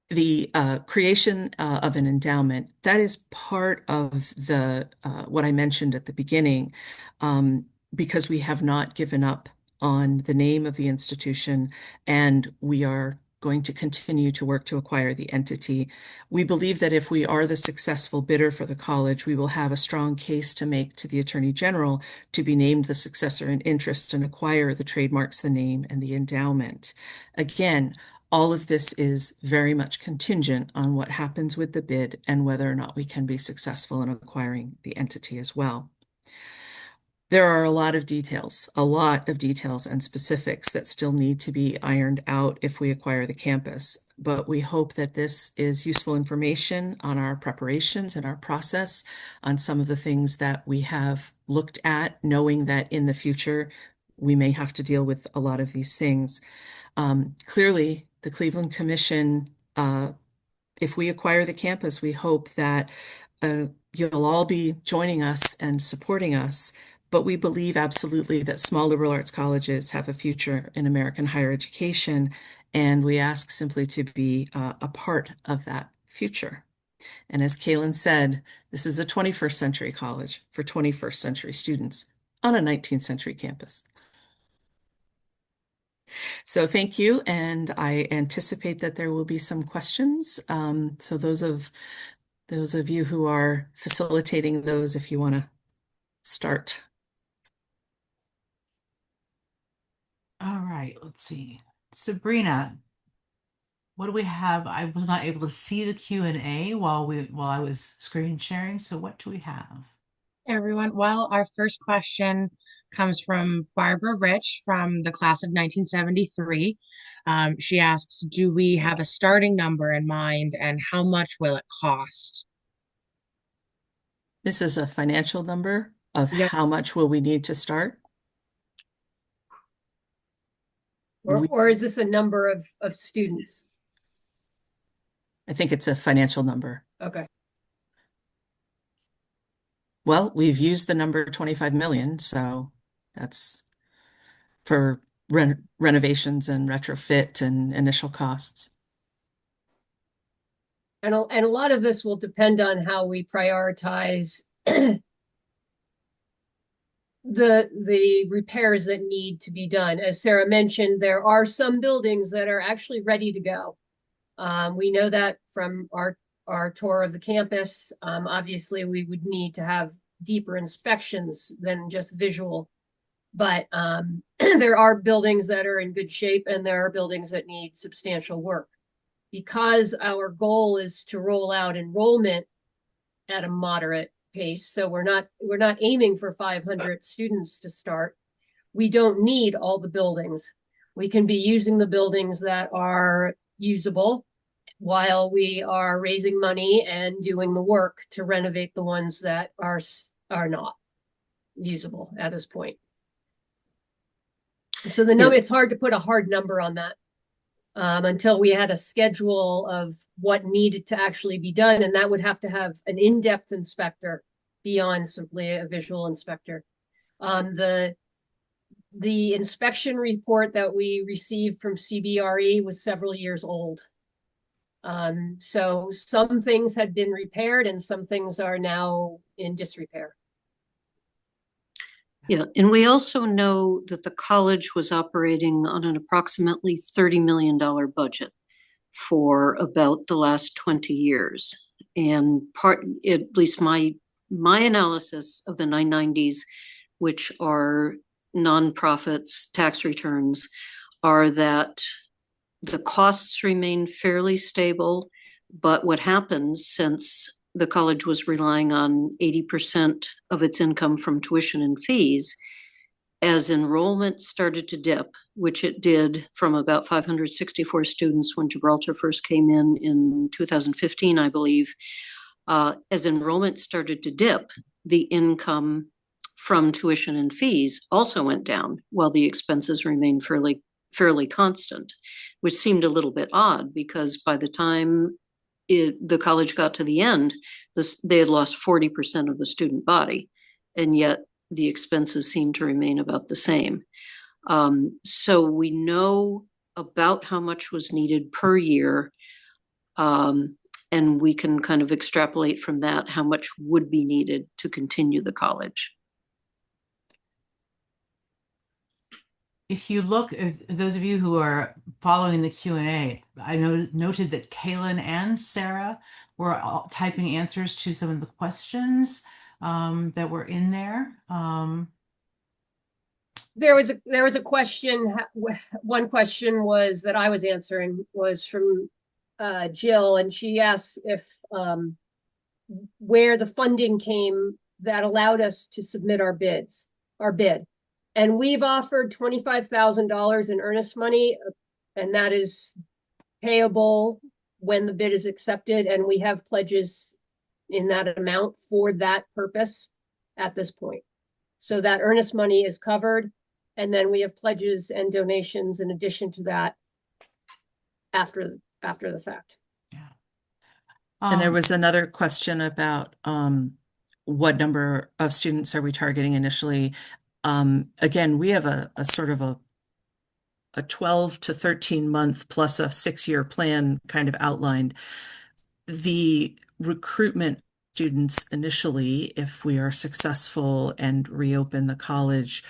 the creation of an endowment, that is part of the what I mentioned at the beginning, because we have not given up on the name of the institution, and we are going to continue to work to acquire the entity. We believe that if we are the successful bidder for the college, we will have a strong case to make to the Attorney General to be named the successor in interest and acquire the trademarks, the name, and the endowment. Again, all of this is very much contingent on what happens with the bid and whether or not we can be successful in acquiring the entity as well. There are a lot of details and specifics that still need to be ironed out if we acquire the campus, but we hope that this is useful information on our preparations and our process, on some of the things that we have looked at, knowing that in the future we may have to deal with a lot of these things. Clearly, the Cleveland Commission, if we acquire the campus, we hope that you'll all be joining us and supporting us. But we believe absolutely that small liberal arts colleges have a future in American higher education, and we ask simply to be a part of that future. And as Kaylin said, this is a 21st century college for 21st century students on a 19th century campus. So thank you, and I anticipate that there will be some questions. So those of you who are facilitating those, if you want to start. All right, let's see. Sabrina, what do we have? I was not able to see the Q&A while I was screen sharing. So what do we have? Hey, everyone. Well, our first question comes from Barbara Rich from the class of 1973. She asks, do we have a starting number in mind and how much will it cost? This is a financial number of Yep. how much will we need to start? Or is this a number of students? I think it's a financial number. Okay. Well, we've used the number 25 million, so that's for renovations and retrofit and initial costs. And a lot of this will depend on how we prioritize the repairs that need to be done. As Sarah mentioned, there are some buildings that are actually ready to go. We know that from our tour of the campus. Obviously, we would need to have deeper inspections than just visual. But there are buildings that are in good shape and there are buildings that need substantial work. Because our goal is to roll out enrollment at a moderate pace, so we're not aiming for 500 students to start. We don't need all the buildings. We can be using the buildings that are usable while we are raising money and doing the work to renovate the ones that are not usable at this point. So the number, it's hard to put a hard number on that until we had a schedule of what needed to actually be done. And that would have to have an in-depth inspector beyond simply a visual inspector. The inspection report that we received from CBRE was several years old. So some things had been repaired and some things are now in disrepair. Yeah, and we also know that the college was operating on an approximately $30 million budget for about the last 20 years. And at least my analysis of the 990s, which are nonprofits, tax returns, are that the costs remain fairly stable. But what happens, since the college was relying on 80% of its income from tuition and fees, as enrollment started to dip, which it did from about 564 students when Gibraltar first came in 2015, I believe, as enrollment started to dip, the income from tuition and fees also went down while the expenses remained fairly constant, which seemed a little bit odd because by the time the college got to the end, they had lost 40% of the student body, and yet the expenses seem to remain about the same. So we know about how much was needed per year. And we can kind of extrapolate from that how much would be needed to continue the college. If you look, if those of you who are following the Q&A, I noted that Kaylin and Sarah were typing answers to some of the questions that were in there. There was a question. One question was that I was answering was from Jill, and she asked if where the funding came that allowed us to submit our bid. And we've offered $25,000 in earnest money, and that is payable when the bid is accepted. And we have pledges in that amount for that purpose at this point. So that earnest money is covered. And then we have pledges and donations in addition to that after the fact. And there was another question about what number of students are we targeting initially? Again, we have a sort of a 12 to 13 month plus a 6-year plan kind of outlined. The recruitment students initially, if we are successful and reopen the college,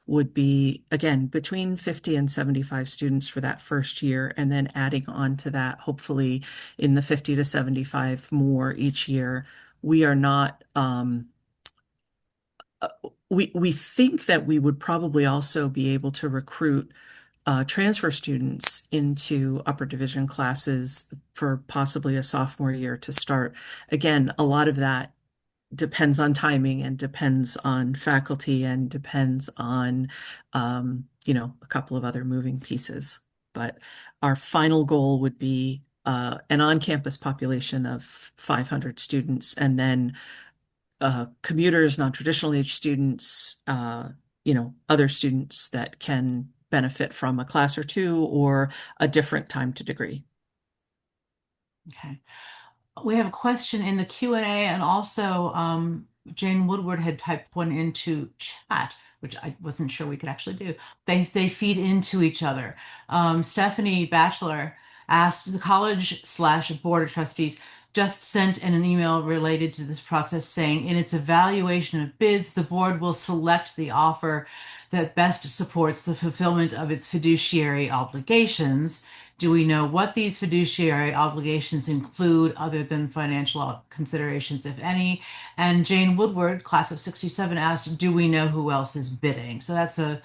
would be, again, between 50 and 75 students for that first year, and then adding on to that, hopefully in the 50 to 75 more each year. We are not, we think that we would probably also be able to recruit transfer students into upper division classes for possibly a sophomore year to start. Again, a lot of that depends on timing and depends on faculty and depends on, a couple of other moving pieces. But our final goal would be an on-campus population of 500 students, and then commuters, non-traditional age students, other students that can benefit from a class or two or a different time to degree. Okay. We have a question in the Q&A, and also Jane Woodward had typed one into chat, which I wasn't sure we could actually do. They feed into each other. Stephanie Batchelor asked, the college/board of trustees just sent in an email related to this process saying, in its evaluation of bids, the board will select the offer that best supports the fulfillment of its fiduciary obligations. Do we know what these fiduciary obligations include other than financial considerations, if any? And Jane Woodward, class of 67, asked, do we know who else is bidding? So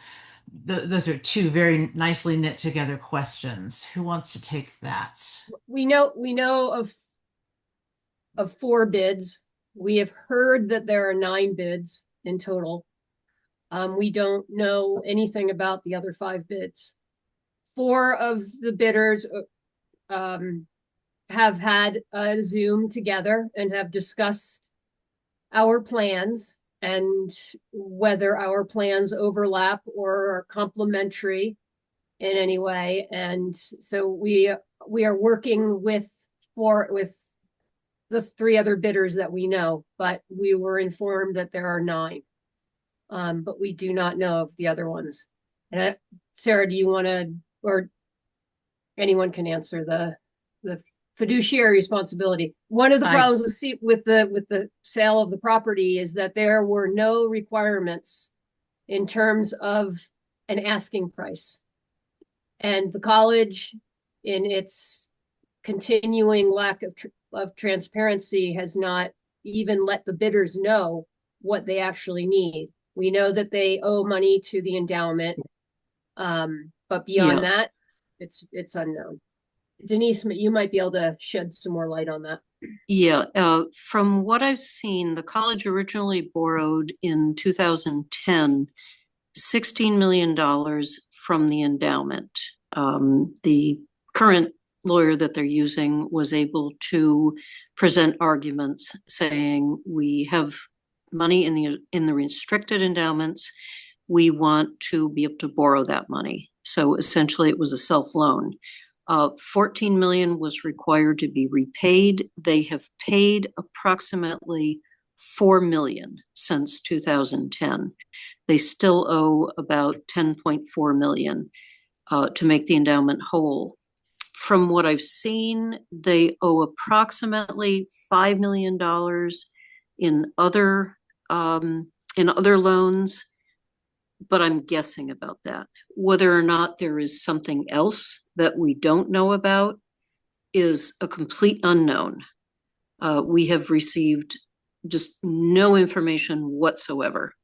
those are two very nicely knit together questions. Who wants to take that? We know of 4 bids. We have heard that there are 9 bids in total. We don't know anything about the other 5 bids. 4 of the bidders have had a Zoom together and have discussed our plans and whether our plans overlap or are complementary in any way. And so we are working with the 3 other bidders that we know, but we were informed that there are 9. But we do not know of the other ones. And Sarah, do you want to, or anyone can answer the fiduciary responsibility? One of the problems with the sale of the property is that there were no requirements in terms of an asking price. And the college, in its continuing lack of transparency, has not even let the bidders know what they actually need. We know that they owe money to the endowment, but beyond that, it's unknown. Denise, you might be able to shed some more light on that. Yeah, from what I've seen, the college originally borrowed in 2010 $16 million from the endowment. The current lawyer that they're using was able to present arguments saying we have money in the restricted endowments. We want to be able to borrow that money. So essentially it was a self-loan. 14 million was required to be repaid. They have paid approximately 4 million since 2010. They still owe about 10.4 million to make the endowment whole. from what I've seen, they owe approximately $5 million in other loans, but I'm guessing about that. Whether or not there is something else that we don't know about is a complete unknown. We have received just no information whatsoever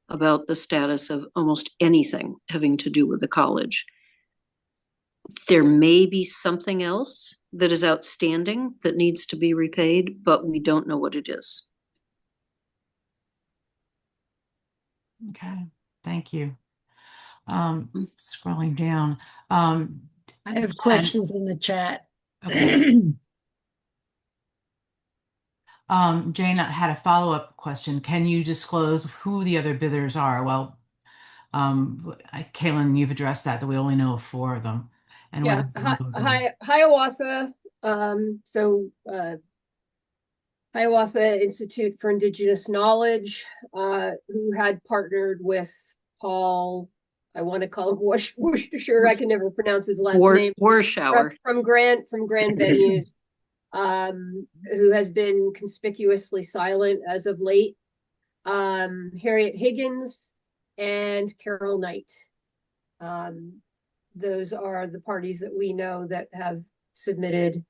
about the status of almost anything having to do with the college. There may be something else that is outstanding that needs to be repaid, but we don't know what it is. Okay, thank you. Scrolling down. I have questions in the chat. Okay. Jane had a follow-up question. Can you disclose who the other bidders are? Well, Kaylin, you've addressed that we only know of four of them. And Yeah, Hiawatha. Hiawatha Institute for Indigenous Knowledge, who had partnered with Paul, I want to call him Worcester. I can never pronounce his last name. Warschauer. From Grand Venues, who has been conspicuously silent as of late. Harriet Higgins and Carol Knight. Those are the parties that we know that have submitted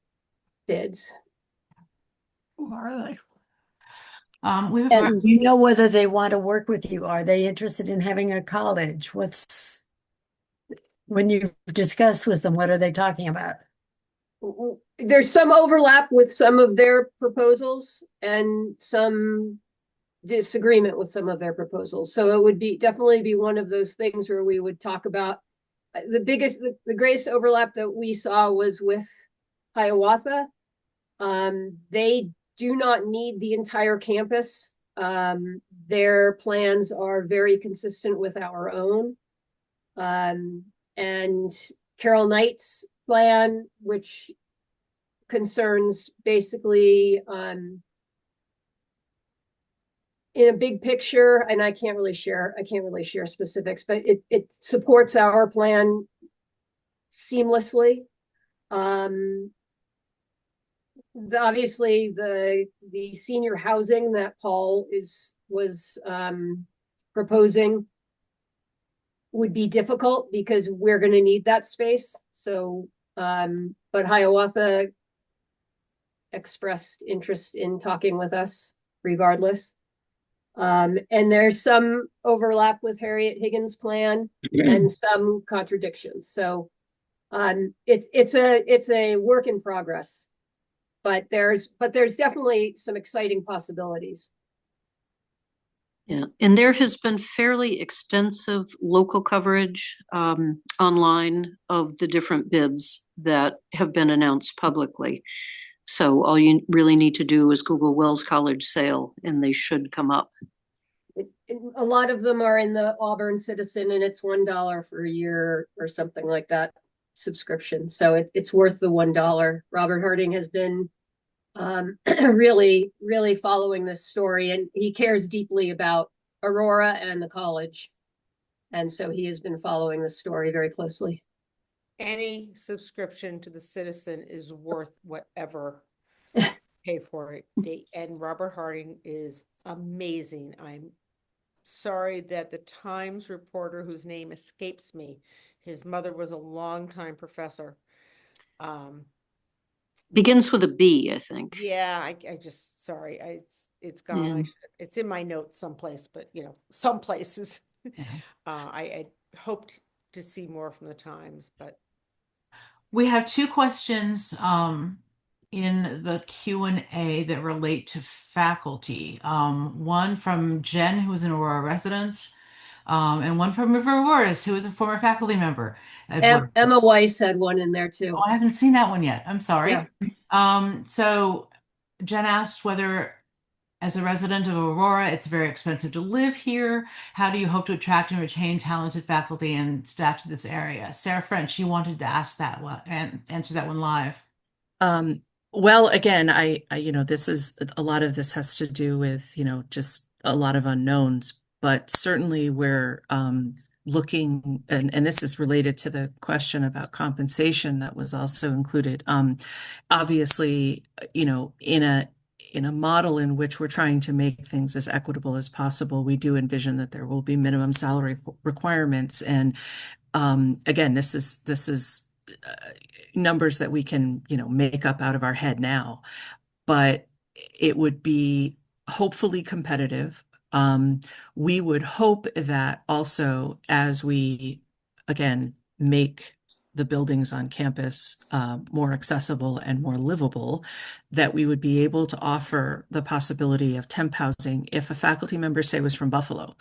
bids. Who are they? And do you know whether they want to work with you? Are they interested in having a college? When you've discussed with them, what are they talking about? There's some overlap with some of their proposals and some disagreement with some of their proposals. So it would definitely be one of those things where we would talk about the greatest overlap that we saw was with Hiawatha. They do not need the entire campus. Their plans are very consistent with our own. And Carol Knight's plan, which concerns basically in a big picture, and I can't really share specifics, but it supports our plan seamlessly. Obviously the senior housing that Paul was proposing would be difficult because we're going to need that space. So, but Hiawatha expressed interest in talking with us regardless. And there's some overlap with Harriet Higgins' plan and some contradictions. So, it's a work in progress, but there's definitely some exciting possibilities. Yeah, and there has been fairly extensive local coverage online of the different bids that have been announced publicly. So all you really need to do is Google Wells College sale and they should come up. A lot of them are in the Auburn Citizen, and it's $1 for a year or something like that subscription. So it's worth the $1. Robert Harding has been really, really following this story, and he cares deeply about Aurora and the college. And so he has been following this story very closely. Any subscription to the Citizen is worth whatever pay for it. And Robert Harding is amazing. I'm sorry that the Times reporter, whose name escapes me, his mother was a longtime professor. Begins with a B, I think. Yeah, I just sorry. It's gone. Yeah. It's in my notes someplace, but some places. Yeah. I hoped to see more from the Times, but we have two questions in the Q&A that relate to faculty. One from Jen, who's an Aurora resident, and one from River Aurora, who is a former faculty member. Emma Weiss had one in there too. Oh, I haven't seen that one yet. I'm sorry. Yeah. So Jen asked whether, as a resident of Aurora, it's very expensive to live here. How do you hope to attract and retain talented faculty and staff to this area? Sarah French, you wanted to ask that one and answer that one live. Well, again, I this is a lot of this has to do with, just a lot of unknowns, but certainly we're looking, and this is related to the question about compensation that was also included. Obviously, in a model in which we're trying to make things as equitable as possible, we do envision that there will be minimum salary requirements. And again, this is numbers that we can, make up out of our head now, but it would be hopefully competitive. We would hope that also as we, again, make the buildings on campus more accessible and more livable, that we would be able to offer the possibility of temp housing if a faculty member, say, was from Buffalo,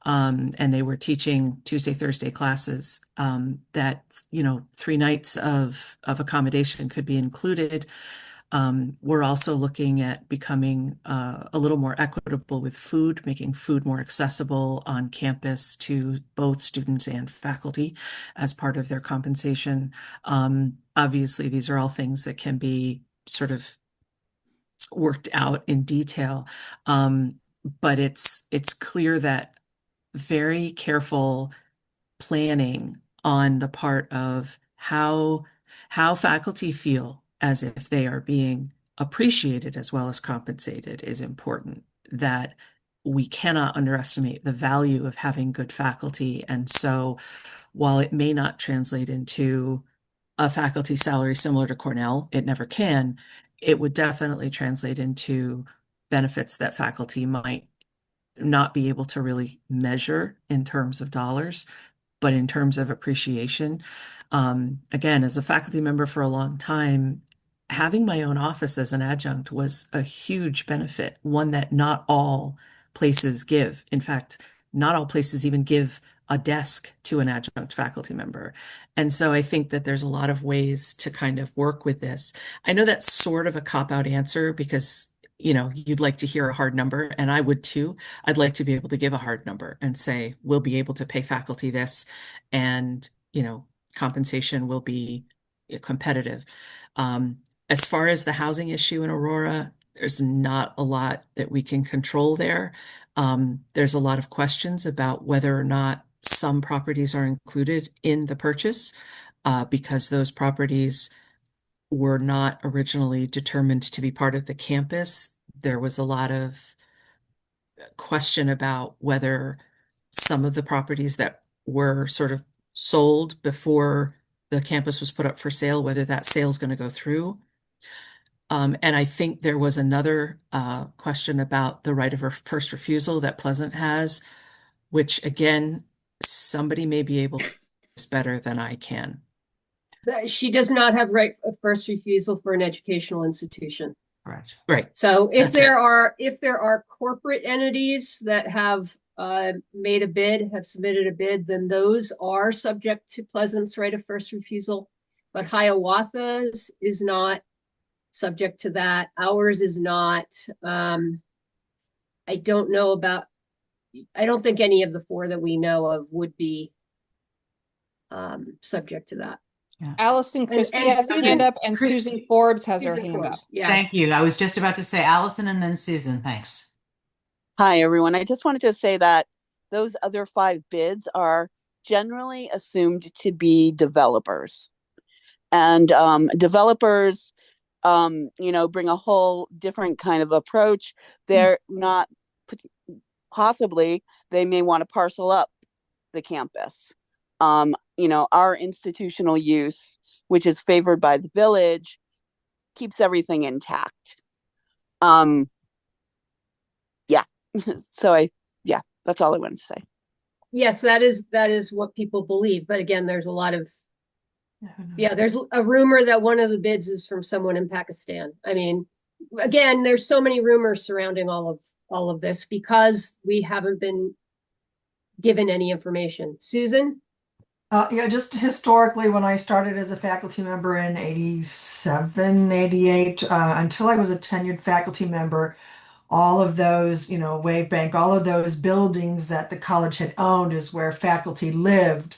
and they were teaching Tuesday, Thursday classes, that, 3 nights of accommodation could be included. We're also looking at becoming a little more equitable with food, making food more accessible on campus to both students and faculty as part of their compensation. Obviously, these are all things that can be sort of worked out in detail. But it's clear that very careful planning on the part of how faculty feel as if they are being appreciated as well as compensated is important. That we cannot underestimate the value of having good faculty. And so while it may not translate into a faculty salary similar to Cornell, it never can, it would definitely translate into benefits that faculty might not be able to really measure in terms of dollars, but in terms of appreciation. Again, as a faculty member for a long time, having my own office as an adjunct was a huge benefit, one that not all places give. In fact, not all places even give a desk to an adjunct faculty member. And so I think that there's a lot of ways to kind of work with this. I know that's sort of a cop-out answer because, you'd like to hear a hard number, and I would too. I'd like to be able to give a hard number and say, we'll be able to pay faculty this, and, compensation will be competitive. As far as the housing issue in Aurora, there's not a lot that we can control there. There's a lot of questions about whether or not some properties are included in the purchase, because those properties were not originally determined to be part of the campus. There was a lot of question about whether some of the properties that were sort of sold before the campus was put up for sale, whether that sale is going to go through. And I think there was another question about the right of first refusal that Pleasant has, which again, somebody may be able to do this better than I can. She does not have right of first refusal for an educational institution. Correct. Right. So if That's there it. if there are corporate entities that have made a bid, have submitted a bid, then those are subject to Pleasant's right of first refusal. But Hiawatha's is not subject to that. Ours is not. I don't know about, I don't think any of the four that we know of would be subject to that. Yeah. Allison Christie and has her hand up, and Susan Forbes has her Susan hand up. Forbes, yes. Thank you. I was just about to say Allison and then Susan. Thanks. Hi, everyone. I just wanted to say that those other 5 bids are generally assumed to be developers. And developers, bring a whole different kind of approach. They're not, possibly, they may want to parcel up the campus. Our institutional use, which is favored by the village, keeps everything intact. Yeah. So that's all I wanted to say. Yes, that is what people believe. But again, there's a lot of, there's a rumor that one of the bids is from someone in Pakistan. I mean, again, there's so many rumors surrounding all of this because we haven't been given any information. Susan? Just historically, when I started as a faculty member in 87, 88, until I was a tenured faculty member, all of those, Wave Bank, all of those buildings that the college had owned is where faculty lived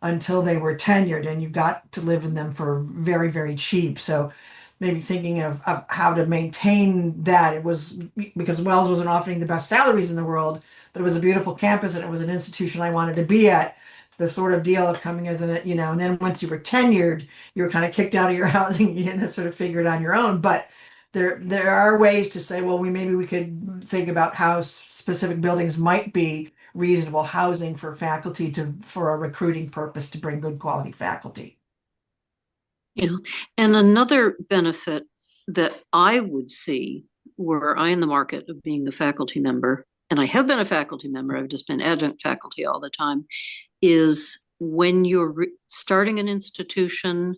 until they were tenured, and you got to live in them for very, very cheap. So maybe thinking of how to maintain that, it was because Wells wasn't offering the best salaries in the world, but it was a beautiful campus and it was an institution I wanted to be at. the sort of deal of coming as an, and then once you were tenured, you were kind of kicked out of your housing. You had to sort of figure it on your own. But there are ways to say, well, maybe we could think about how specific buildings might be reasonable housing for faculty for a recruiting purpose to bring good quality faculty. Yeah. And another benefit that I would see were I in the market of being a faculty member, and I have been a faculty member, I've just been adjunct faculty all the time, is when you're starting an institution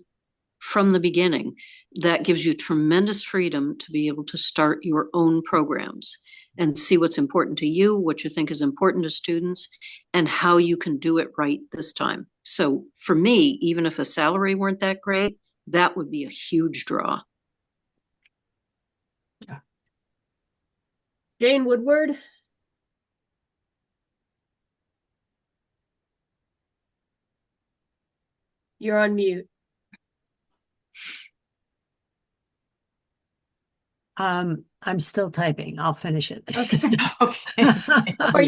from the beginning, that gives you tremendous freedom to be able to start your own programs and see what's important to you, what you think is important to students, and how you can do it right this time. So for me, even if a salary weren't that great, that would be a huge draw. Yeah. Jane Woodward. You're on mute. I'm still typing. I'll finish it. Okay. Okay. Are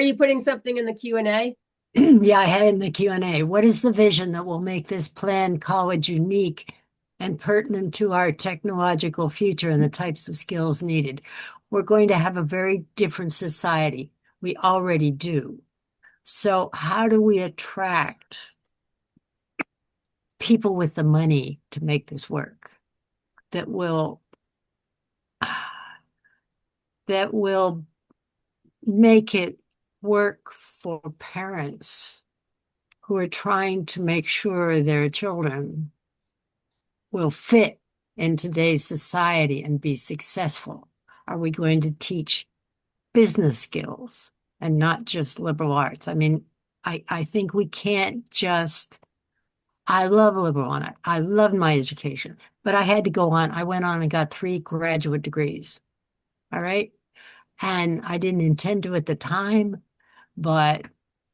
you putting something in the Q&A? Yeah, I had it in the Q&A. What is the vision that will make this planned college unique and pertinent to our technological future and the types of skills needed? We're going to have a very different society. We already do. So how do we attract people with the money to make this work that will make it work for parents who are trying to make sure their children will fit in today's society and be successful? Are we going to teach business skills and not just liberal arts? I mean, I think we can't just, I love liberal arts. I love my education, but I had to go on. I went on and got 3 graduate degrees. All right. And I didn't intend to at the time, but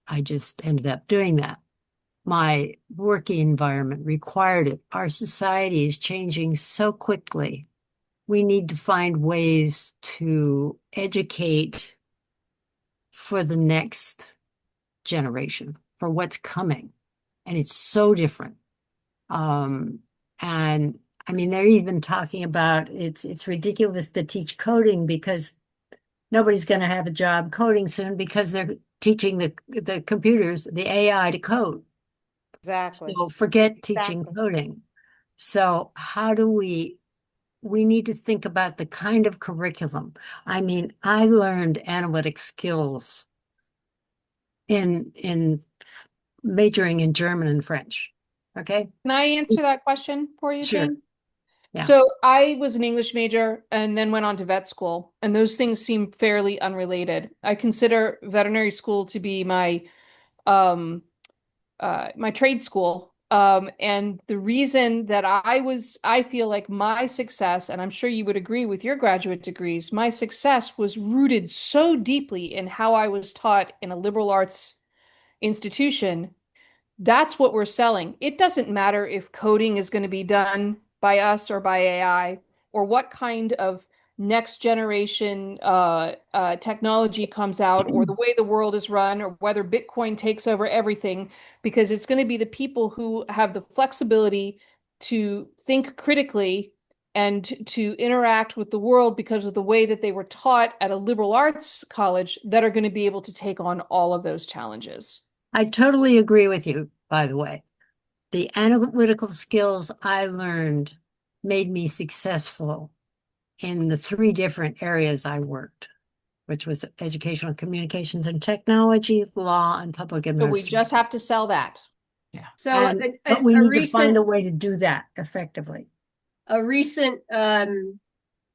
I just ended up doing that. My working environment required it. Our society is changing so quickly. We need to find ways to educate for the next generation, for what's coming. And it's so different. And I mean, they're even talking about it's ridiculous to teach coding because nobody's going to have a job coding soon because they're teaching the computers, the AI to code. Exactly. So forget teaching coding. So how do we need to think about the kind of curriculum. I mean, I learned analytic skills in majoring in German and French. Okay. Can I answer that question for you, Sure. Jane? Yeah. So I was an English major and then went on to vet school, and those things seem fairly unrelated. I consider veterinary school to be um my trade school. And the reason that I feel like my success, and I'm sure you would agree with your graduate degrees, my success was rooted so deeply in how I was taught in a liberal arts institution. That's what we're selling. It doesn't matter if coding is going to be done by us or by AI, or what kind of next generation technology comes out, or the way the world is run, or whether Bitcoin takes over everything, because it's going to be the people who have the flexibility to think critically and to interact with the world because of the way that they were taught at a liberal arts college that are going to be able to take on all of those challenges. I totally agree with you, by the way. The analytical skills I learned made me successful in the 3 different areas I worked, which was educational communications and technology, law, and public So we administration. just have to sell that. Yeah. So but we need to find a way to do that effectively. A recent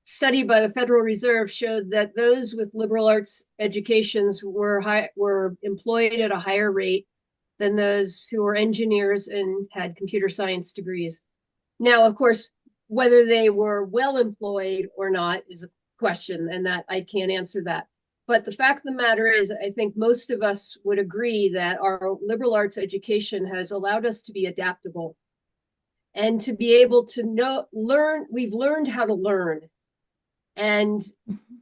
study by the Federal Reserve showed that those with liberal arts educations were employed at a higher rate than those who were engineers and had computer science degrees. Now, of course, whether they were well employed or not is a question, and that I can't answer that. But the fact of the matter is, I think most of us would agree that our liberal arts education has allowed us to be adaptable and to be able to learn. We've learned how to learn. And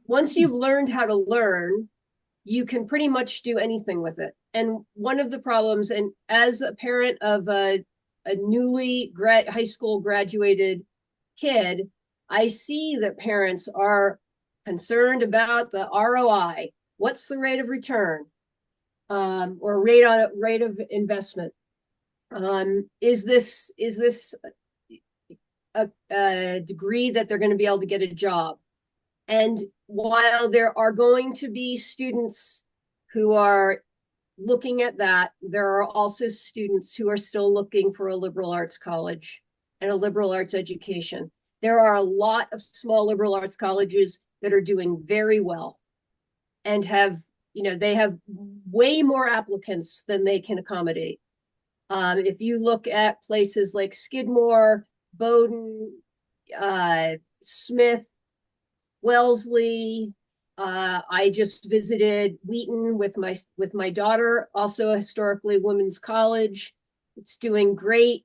once you've learned how to learn, you can pretty much do anything with it. and one of the problems, and as a parent of a newly high school graduated kid, I see that parents are concerned about the ROI. What's the rate of return? Or rate of investment? Is this a degree that they're going to be able to get a job? And while there are going to be students who are looking at that, there are also students who are still looking for a liberal arts college and a liberal arts education. There are a lot of small liberal arts colleges that are doing very well and have, they have way more applicants than they can accommodate. If you look at places like Skidmore, Bowdoin, Smith, Wellesley, I just visited Wheaton with my daughter, also a historically women's college. It's doing great.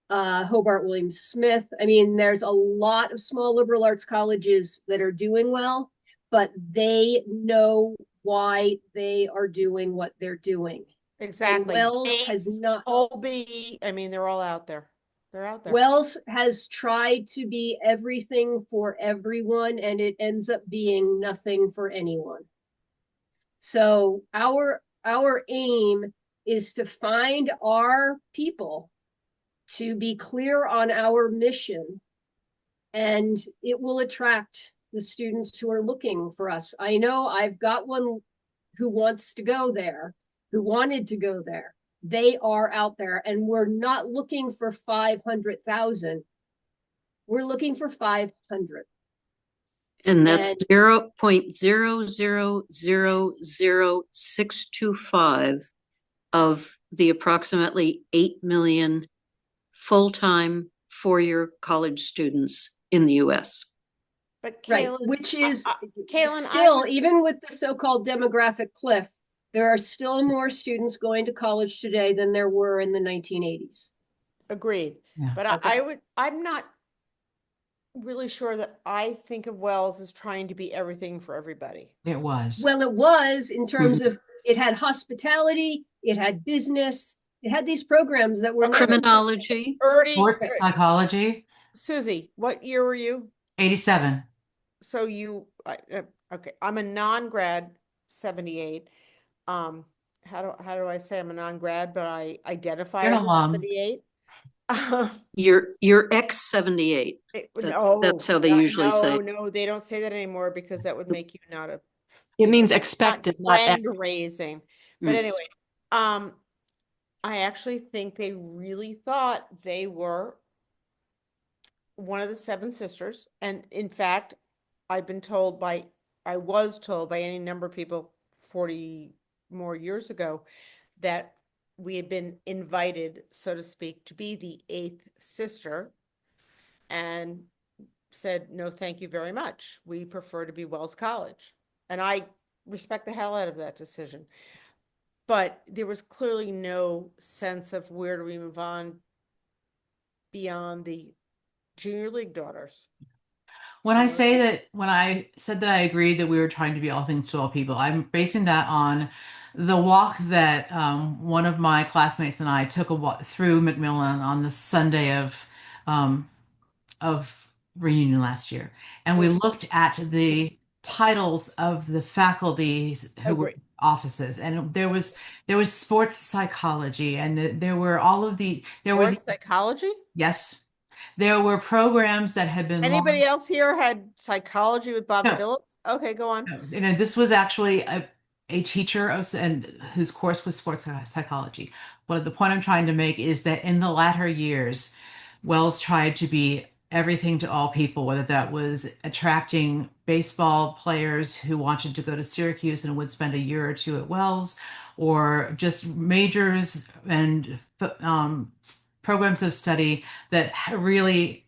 Hobart William Smith. I mean, there's a lot of small liberal arts colleges that are doing well, but they know why they are doing what they're doing. Exactly. And Wells has not. Colby, I mean, they're all out there. They're out there. Wells has tried to be everything for everyone, and it ends up being nothing for anyone. So our aim is to find our people, to be clear on our mission, and it will attract the students who are looking for us. I know I've got one who wants to go there, who wanted to go there. They are out there, and we're not looking for 500,000. We're looking for 500. And that's 0.0000625 of the approximately 8 million full-time four-year college students in the US. But right, Kaylin, which is Kaylin, still, even with the so-called demographic cliff, there are still more students going to college today than there were in the 1980s. Agreed. Yeah. But I'm not really sure that I think of Wells as trying to be everything for everybody. It was. Well, it was in terms of it had hospitality, it had business, it had these programs that were criminology, sports psychology. Susie, what year were you? 87. So okay, I'm a non-grad 78. How do I say I'm a non-grad, but I identify You're an as a alum. 78? You're X78. No, that's how they usually say. No, they don't say that anymore because that would make you not a. It means expected, not friend raising. But anyway, I actually think they really thought they were one of the seven sisters, and in fact, I was told by any number of people 40 more years ago that we had been invited, so to speak, to be the eighth sister, and said, no, thank you very much. We prefer to be Wells College. And I respect the hell out of that decision. But there was clearly no sense of where do we move on beyond the junior league daughters. When I said that I agreed that we were trying to be all things to all people, I'm basing that on the walk that one of my classmates and I took a walk through Macmillan on the Sunday of reunion last year, and we looked at the titles of the faculty who were offices, and there was sports psychology, and there were all of the sports psychology. Yes. There were programs that had been Anybody else here had psychology with Bob Phillips? Okay, go on. This was actually a teacher whose course was sports psychology. But the point I'm trying to make is that in the latter years, Wells tried to be everything to all people, whether that was attracting baseball players who wanted to go to Syracuse and would spend a year or two at Wells, or just majors and programs of study that really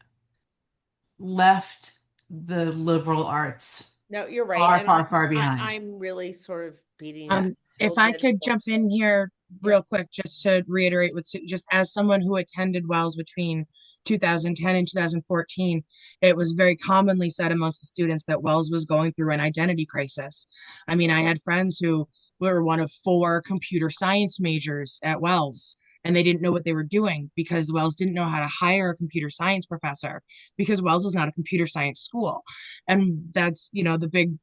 left the liberal arts no, you're right. far behind. I'm really sort of beating if I could jump in here real quick, just to reiterate just as someone who attended Wells between 2010 and 2014, it was very commonly said amongst the students that Wells was going through an identity crisis. I mean, I had friends who were one of four computer science majors at Wells, and they didn't know what they were doing because Wells didn't know how to hire a computer science professor because Wells is not a computer science school. And that's, the big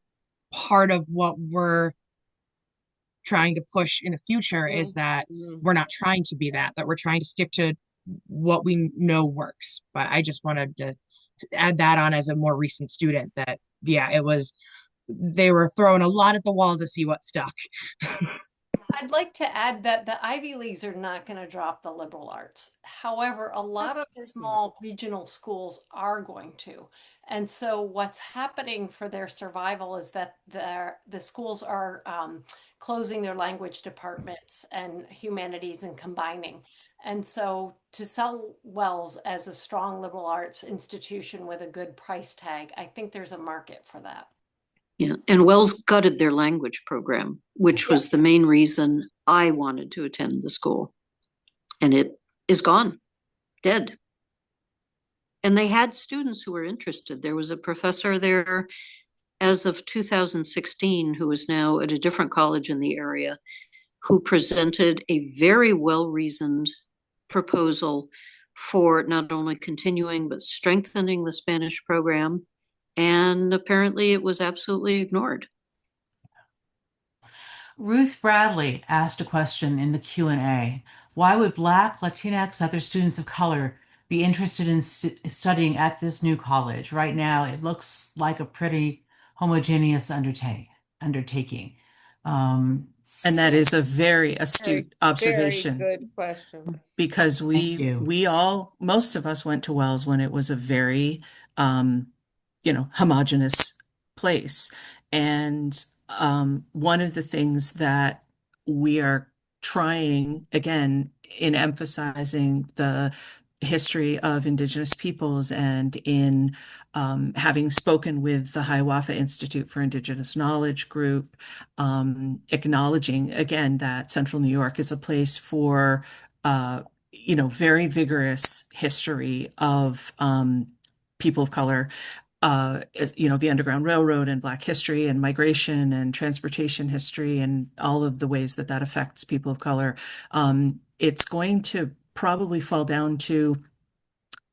part of what we're trying to push in the future is that we're not trying to be that we're trying to stick to what we know works. But I just wanted to add that on as a more recent student that, yeah, they were throwing a lot at the wall to see what stuck. I'd like to add that the Ivy Leagues are not going to drop the liberal arts. However, a lot of small regional schools are going to. And so what's happening for their survival is that the schools are closing their language departments and humanities and combining. And so to sell Wells as a strong liberal arts institution with a good price tag, I think there's a market for that. Yeah, and Wells gutted their language program, which was the main reason I wanted to attend the school. And it is gone, dead. And they had students who were interested. There was a professor there as of 2016 who is now at a different college in the area who presented a very well-reasoned proposal for not only continuing but strengthening the Spanish program. And apparently it was absolutely ignored. Ruth Bradley asked a question in the Q&A. Why would Black, Latinx, other students of color be interested in studying at this new college? Right now, it looks like a pretty homogeneous undertaking. And that is a very astute observation. Very good question. Because most of us went to Wells when it was a very, homogenous place. And one of the things that we are trying, again, in emphasizing the history of Indigenous peoples and in having spoken with the Hiawatha Institute for Indigenous Knowledge group, acknowledging, again, that Central New York is a place for very vigorous history of people of color, the Underground Railroad and Black history and migration and transportation history and all of the ways that that affects people of color. It's going to probably fall down to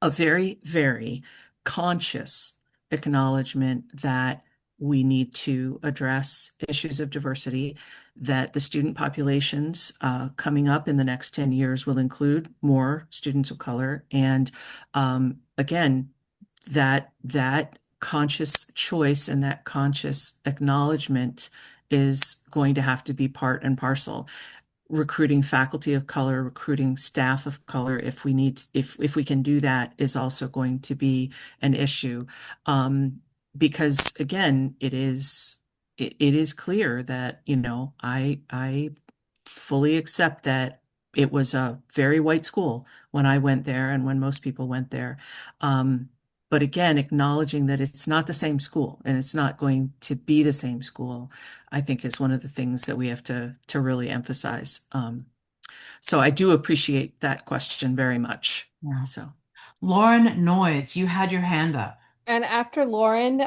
a very, very conscious acknowledgement that we need to address issues of diversity, that the student populations coming up in the next 10 years will include more students of color. And again, that conscious choice and that conscious acknowledgement is going to have to be part and parcel. Recruiting faculty of color, recruiting staff of color, if we can do that, is also going to be an issue. Because again, it is clear that, I fully accept that it was a very white school when I went there and when most people went there. But again, acknowledging that it's not the same school and it's not going to be the same school, I think is one of the things that we have to really emphasize. So I do appreciate that question very much. Yeah. So, Lauren Noyes, you had your hand up. And after Lauren,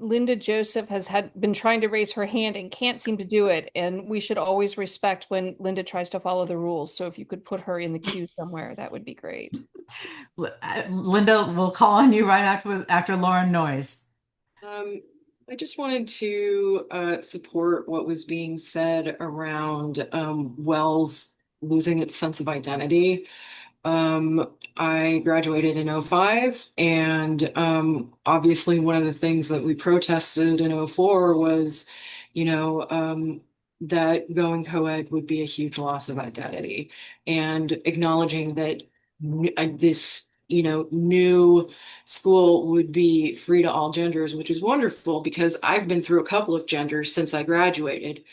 Linda Joseph has been trying to raise her hand and can't seem to do it. And we should always respect when Linda tries to follow the rules. So if you could put her in the queue somewhere, that would be great. Linda, we'll call on you right after Lauren Noyes. I just wanted to support what was being said around Wells losing its sense of identity. I graduated in '05, and obviously one of the things that we protested in '04 was, that going co-ed would be a huge loss of identity, and acknowledging that this, new school would be free to all genders, which is wonderful because I've been through a couple of genders since I graduated.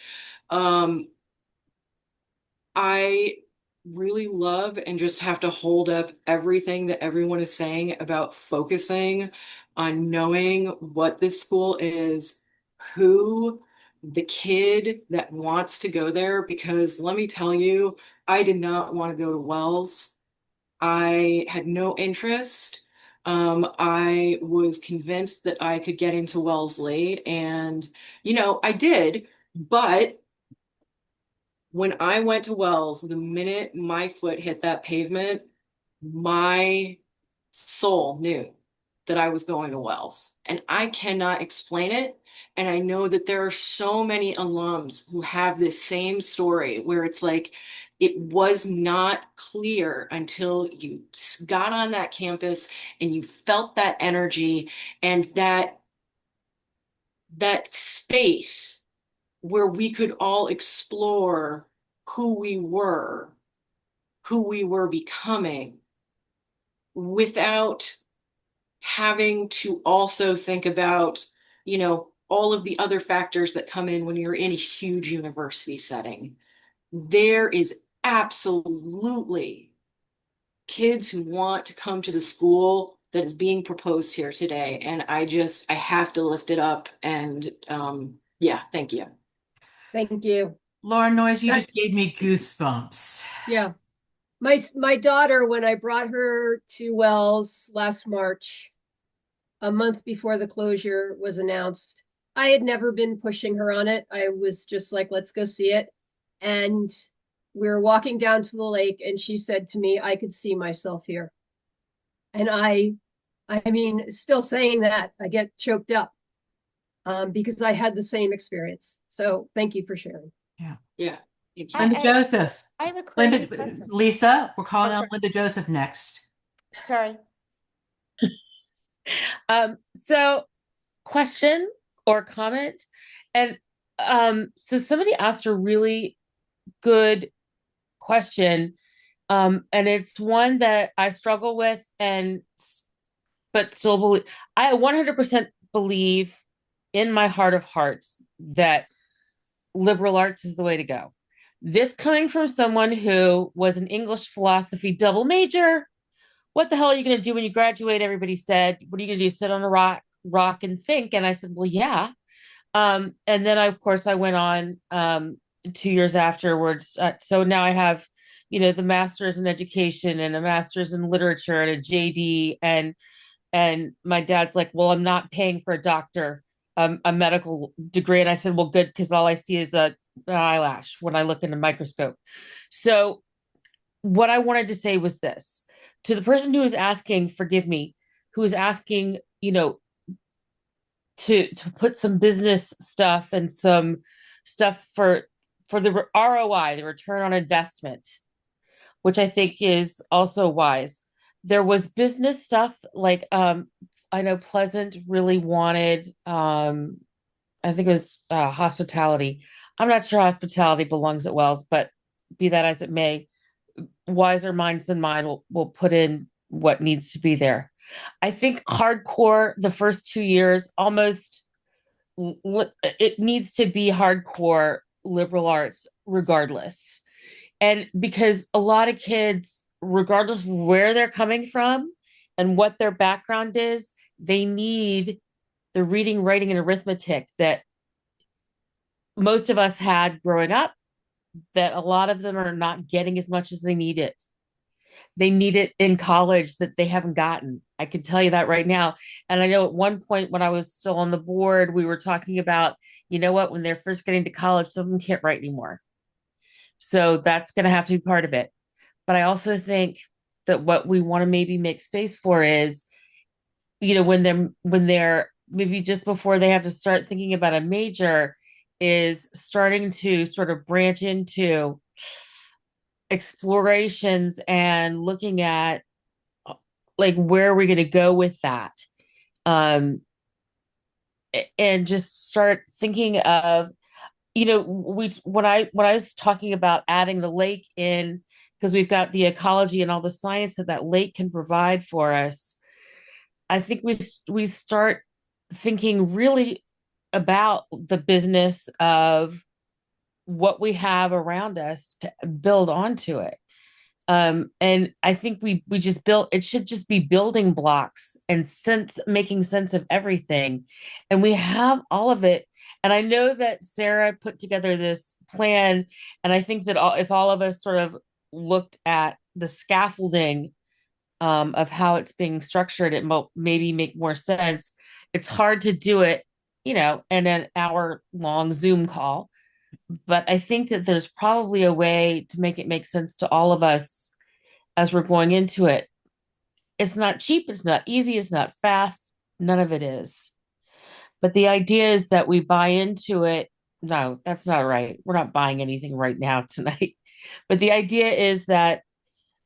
I really love and just have to hold up everything that everyone is saying about focusing on knowing what this school is, who the kid that wants to go there, because let me tell you, I did not want to go to Wells. I had no interest. I was convinced that I could get into Wellesley, and I did, but When I went to Wells, the minute my foot hit that pavement, my soul knew that I was going to Wells. And I cannot explain it. And I know that there are so many alums who have this same story where it's like, it was not clear until you got on that campus and you felt that energy and that space where we could all explore who who we were becoming without having to also think about, all of the other factors that come in when you're in a huge university setting. There is absolutely kids who want to come to the school that is being proposed here today. And I have to lift it up. And yeah, thank you. Thank you. Lauren Noyes, you just gave me goosebumps. Yeah. My daughter, when I brought her to Wells last March, a month before the closure was announced, I had never been pushing her on it. I was just like, let's go see it. And we were walking down to the lake and she said to me, I could see myself here. And I mean, still saying that, I get choked up because I had the same experience. So thank you for sharing. Yeah. Yeah. Linda Joseph. I have a crazy question. Lisa, we're calling on Linda Joseph next. Sorry. So question or comment, and so somebody asked a really good question, and it's one that I struggle with, but still believe. I 100% believe in my heart of hearts that liberal arts is the way to go. This coming from someone who was an English philosophy double major. What the hell are you going to do when you graduate? Everybody said, what are you going to do? Sit on a rock and think? And I said, well, yeah. And then of course, I went on 2 years afterwards. So now I have, the master's in education and a master's in literature and a JD. And my dad's like, well, I'm not paying for a medical degree. And I said, well, good, because all I see is an eyelash when I look in a microscope. So what I wanted to say was this to the person who is asking, forgive me, who is asking, to put some business stuff and some stuff for the ROI, the return on investment, which I think is also wise. There was business stuff like I know Pleasant really wanted I think it was hospitality. I'm not sure hospitality belongs at Wells, but be that as it may, wiser minds than mine will put in what needs to be there. I think hardcore the first 2 years almost it needs to be hardcore liberal arts regardless. And because a lot of kids, regardless of where they're coming from and what their background is, they need the reading, writing, and arithmetic that most of us had growing up, that a lot of them are not getting as much as they need it. They need it in college that they haven't gotten. I can tell you that right now. And I know at one point when I was still on the board, we were talking about, when they're first getting to college, some of them can't write anymore. So that's going to have to be part of it. But I also think that what we want to maybe make space for is, when they're maybe just before they have to start thinking about a major, is starting to sort of branch into explorations and looking at like where are we going to go with that, and just start thinking of we when I was talking about adding the lake in, because we've got the ecology and all the science that lake can provide for us. I think we start thinking really about the business of what we have around us to build onto it. And I think we just built, it should just be building blocks and making sense of everything. And we have all of it. And I know that Sarah put together this plan. And I think that if all of us sort of looked at the scaffolding of how it's being structured, it might maybe make more sense. It's hard to do it, in an hour long Zoom call. But I think that there's probably a way to make it make sense to all of us as we're going into it. It's not cheap, it's not easy, it's not fast, none of it is. But the idea is that we buy into it. No, that's not right. We're not buying anything right now tonight. But the idea is that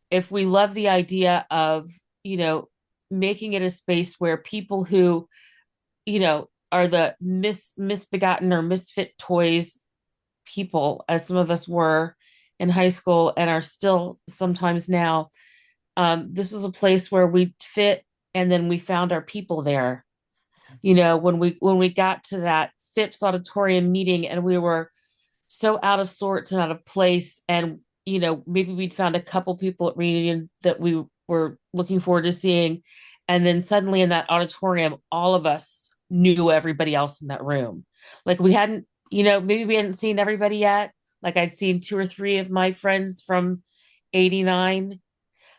if we love the idea of, you know, making it a space where people who, you know, are the misbegotten or misfit toys people, as some of us were in high school and are still sometimes now, this was a place where we fit and then we found our people there. You know, when we got to that Phipps auditorium meeting and we were so out of sorts and out of place, and you know, maybe we'd found a couple people at reunion that we were looking forward to seeing, and then suddenly in that auditorium all of us knew everybody else in that room. Like we hadn't, you know, maybe we hadn't seen everybody yet. Like I'd seen two or three of my friends from 89,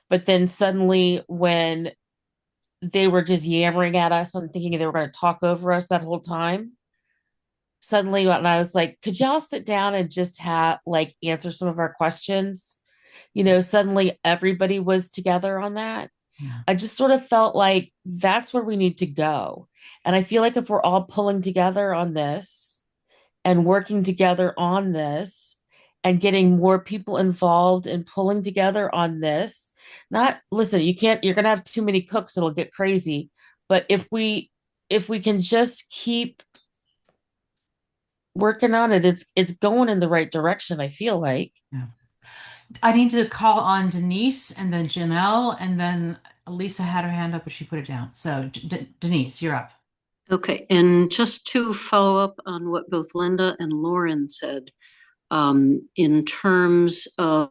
but then suddenly when they were just yammering at us and thinking they were going to talk over us that whole time. Suddenly, when I was like, could y'all sit down and just have like answer some of our questions? You know, suddenly everybody was together on that. Yeah. I just sort of felt like that's where we need to go. And I feel like if we're all pulling together on this and working together on this and getting more people involved and pulling together on this, not listen, you can't, you're going to have too many cooks, it'll get crazy. But if we can just keep working on it, it's going in the right direction, I feel like. Yeah. I need to call on Denise and then Janelle, and then Lisa had her hand up, but she put it down. So Denise, you're up. Okay, and just to follow up on what both Linda and Lauren said, in terms of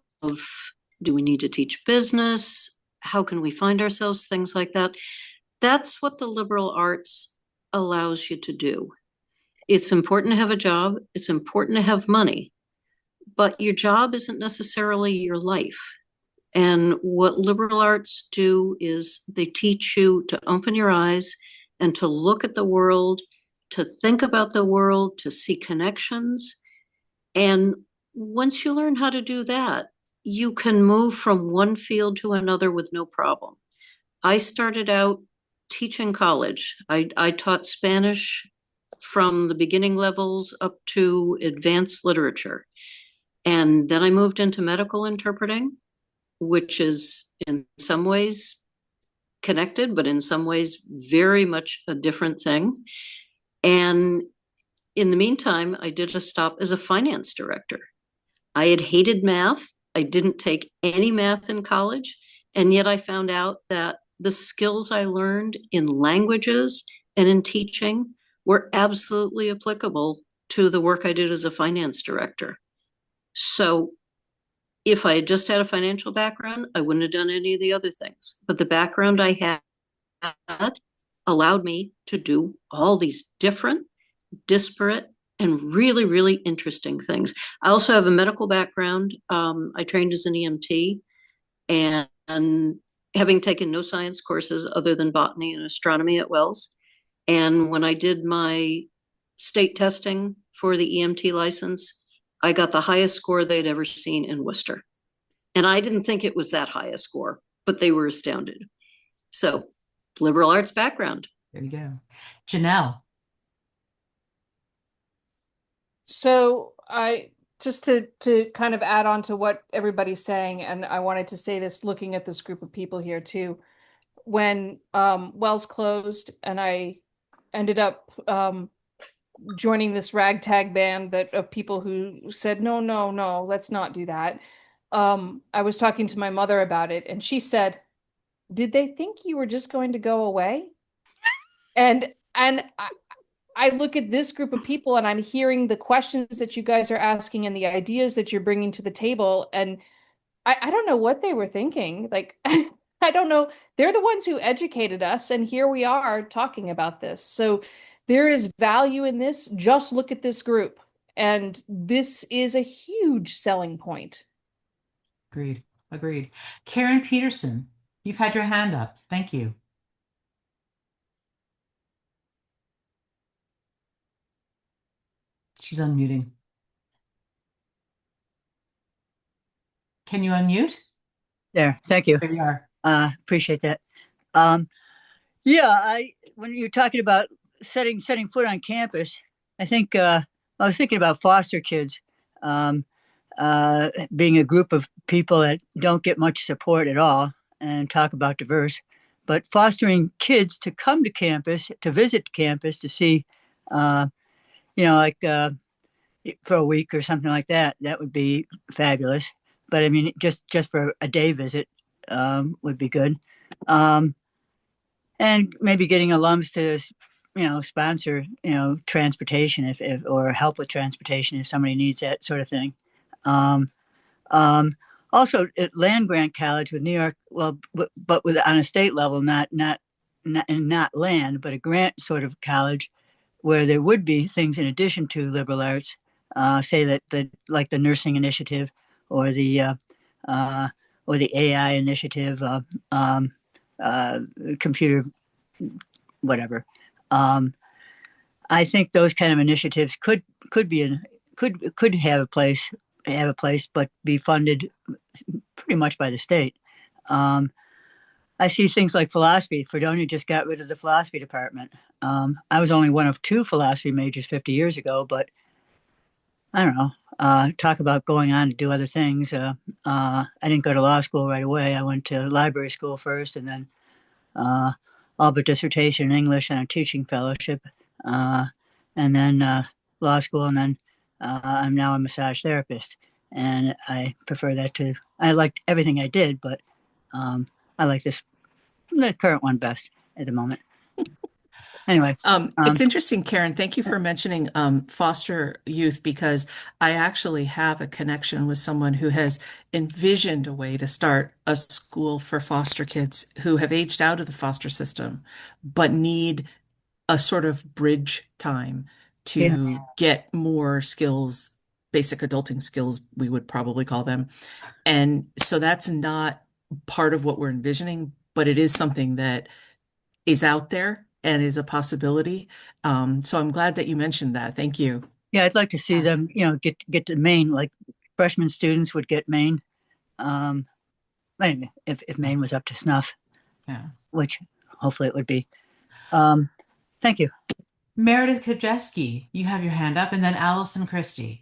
do we need to teach business? How can we find ourselves? Things like that. That's what the liberal arts allows you to do. It's important to have a job. It's important to have money, but your job isn't necessarily your life. And what liberal arts do is they teach you to open your eyes and to look at the world, to think about the world, to see connections. And once you learn how to do that, you can move from one field to another with no problem. I started out teaching college. I taught Spanish from the beginning levels up to advanced literature. And then I moved into medical interpreting, which is in some ways connected, but in some ways very much a different thing. And in the meantime, I did a stop as a finance director. I had hated math. I didn't take any math in college. And yet I found out that the skills I learned in languages and in teaching were absolutely applicable to the work I did as a finance director. So if I had just had a financial background, I wouldn't have done any of the other things. But the background I had allowed me to do all these different, disparate, and really, really interesting things. I also have a medical background. I trained as an EMT, and having taken no science courses other than botany and astronomy at Wells. And when I did my state testing for the EMT license, I got the highest score they'd ever seen in Worcester. And I didn't think it was that high a score, but they were astounded. So, liberal arts background. There you go. Janelle. So I just to kind of add on to what everybody's saying, and I wanted to say this looking at this group of people here too. When Wells closed and I ended up joining this ragtag band that of people who said, no, no, no, let's not do that. I was talking to my mother about it, and she said, did they think you were just going to go away? And I look at this group of people and I'm hearing the questions that you guys are asking and the ideas that you're bringing to the table. And I don't know what they were thinking. Like, I don't know. They're the ones who educated us. And here we are talking about this. So there is value in this. Just look at this group. And this is a huge selling point. Agreed. Agreed. Karen Peterson, you've had your hand up. Thank you. She's unmuting. Can you unmute? There, thank you. There you are. Appreciate that. Um, yeah, when you're talking about setting foot on campus, I think I was thinking about foster kids, um, being a group of people that don't get much support at all, and talk about diverse, but fostering kids to come to campus, to visit campus, to see, uh, like for a week or something like that. That would be fabulous. But I mean, just for a day visit would be good. Um, and maybe getting alums to, sponsor, transportation if or help with transportation if somebody needs that sort of thing. Um, um, Also, at land grant college with New York, well, but with on a state level, not land, but a grant sort of college where there would be things in addition to liberal arts, say that the like the nursing initiative or the uh, or the AI initiative, um, uh, computer whatever. Um, I think those kind of initiatives could be in could have a place, but be funded pretty much by the state. Um, I see things like philosophy. Fredonia just got rid of the philosophy department. I was only one of two philosophy majors 50 years ago, but I don't know. Talk about going on to do other things. I didn't go to law school right away. I went to library school first, and then uh, all but dissertation in English and a teaching fellowship, uh, and then law school, and then I'm now a massage therapist, and I prefer that to. I liked everything I did, but I like the current one best at the moment. Anyway, It's interesting, Karen. Thank you for mentioning foster youth because I actually have a connection with someone who has envisioned a way to start a school for foster kids who have aged out of the foster system, but need a sort of bridge time yeah, to get more skills, basic adulting skills, we would probably call them. And so that's not part of what we're envisioning, but it is something that is out there and is a possibility. So I'm glad that you mentioned that. Thank you. yeah, I'd like to see them, get to Maine, like freshman students would get Maine. Um, anyway, if Maine was up to snuff, Yeah. which hopefully it would be. Thank you. Meredith Kajeski, you have your hand up, and then Allison Christie.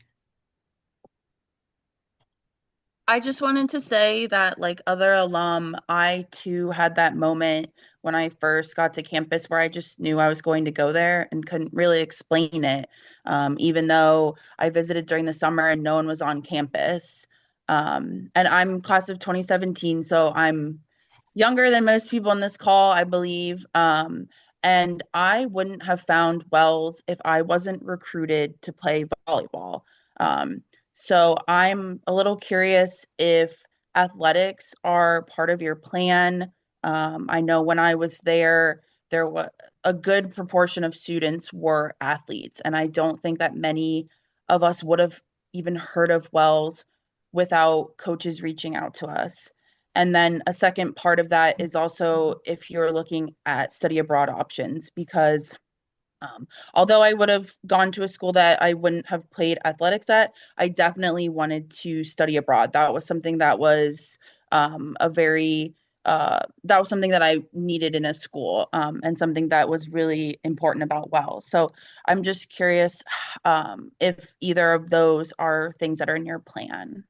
I just wanted to say that, like other alum, I too had that moment when I first got to campus where I just knew I was going to go there and couldn't really explain it, even though I visited during the summer and no one was on campus. And I'm class of 2017, so I'm younger than most people in this call, I believe. And I wouldn't have found Wells if I wasn't recruited to play volleyball. Um, so I'm a little curious if athletics are part of your plan. I know when I was there was a good proportion of students were athletes, and I don't think that many of us would have even heard of Wells without coaches reaching out to us. And then a second part of that is also if you're looking at study abroad options, because although I would have gone to a school that I wouldn't have played athletics at, I definitely wanted to study abroad. That was something that was a very that was something that I needed in a school, and something that was really important about Wells. So I'm just curious if either of those are things that are in your plan.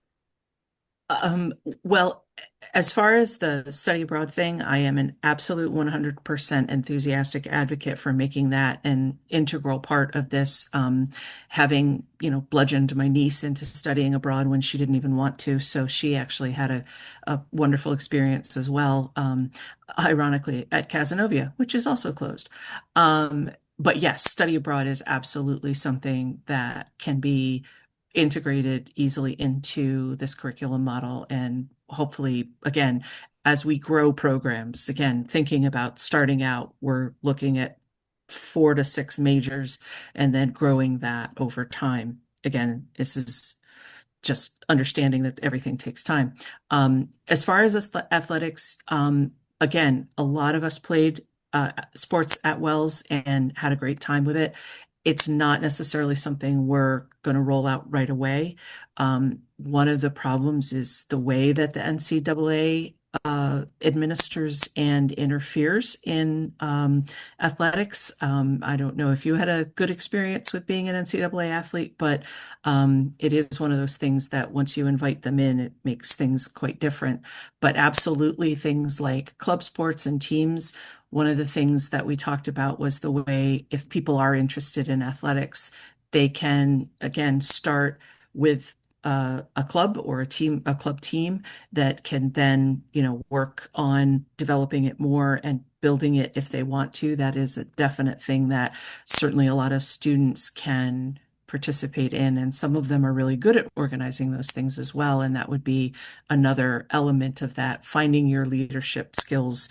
Um, well, as far as the study abroad thing, I am an absolute 100% enthusiastic advocate for making that an integral part of this. Having, bludgeoned my niece into studying abroad when she didn't even want to. So she actually had a wonderful experience as well, ironically, at Casanova, which is also closed. But yes, study abroad is absolutely something that can be integrated easily into this curriculum model. And hopefully, again, as we grow programs, again, thinking about starting out, we're looking at 4 to 6 majors and then growing that over time. Again, this is just understanding that everything takes time. As far as athletics, again, a lot of us played sports at Wells and had a great time with it. it's not necessarily something we're going to roll out right away. One of the problems is the way that the NCAA administers and interferes in athletics. I don't know if you had a good experience with being an NCAA athlete, but it is one of those things that once you invite them in, it makes things quite different. But absolutely, things like club sports and teams. One of the things that we talked about was the way if people are interested in athletics, they can again start with a club or a club team that can then, work on developing it more and building it if they want to. That is a definite thing that certainly a lot of students can participate in, and some of them are really good at organizing those things as well. And that would be another element of that, finding your leadership skills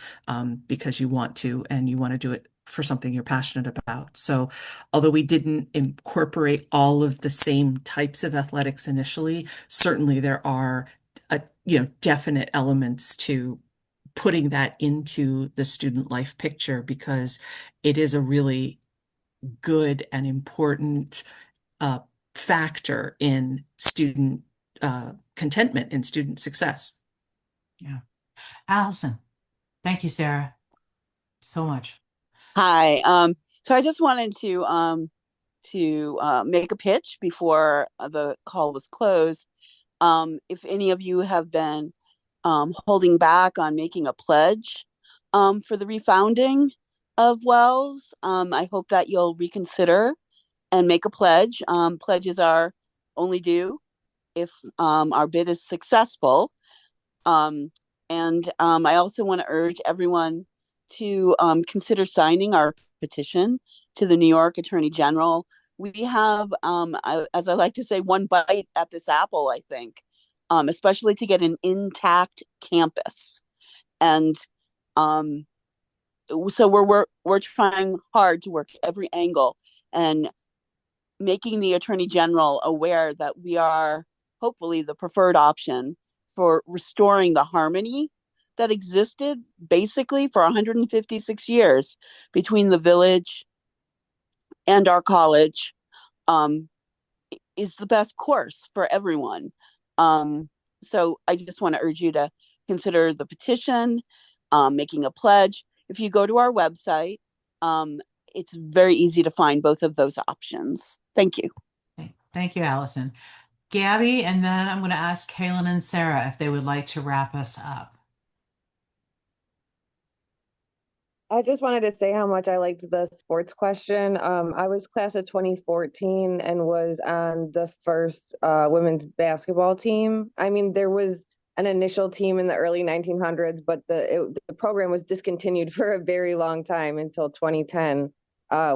because you want to and you want to do it for something you're passionate about. So, although we didn't incorporate all of the same types of athletics initially, certainly there are, definite elements to putting that into the student life picture because it is a really good and important uh, factor in student contentment and student success. Yeah. Allison, thank you, Sarah, so much. Hi. So I just wanted to make a pitch before the call was closed. If any of you have been holding back on making a pledge for the refounding of Wells, I hope that you'll reconsider and make a pledge. Pledges are only due if our bid is successful. And I also want to urge everyone to consider signing our petition to the New York Attorney General. We have, as I like to say, one bite at this apple, I think, especially to get an intact campus. And so we're trying hard to work every angle and making the Attorney General aware that we are hopefully the preferred option for restoring the harmony that existed basically for 156 years between the village and our college, um, is the best course for everyone. So I just want to urge you to consider the petition, making a pledge. If you go to our website, it's very easy to find both of those options. Thank you. Thank you, Allison. Gabby, and then I'm going to ask Kaylin and Sarah if they would like to wrap us up. I just wanted to say how much I liked the sports question. I was class of 2014 and was on the first women's basketball team. I mean, there was an initial team in the early 1900s, but the program was discontinued for a very long time until 2010,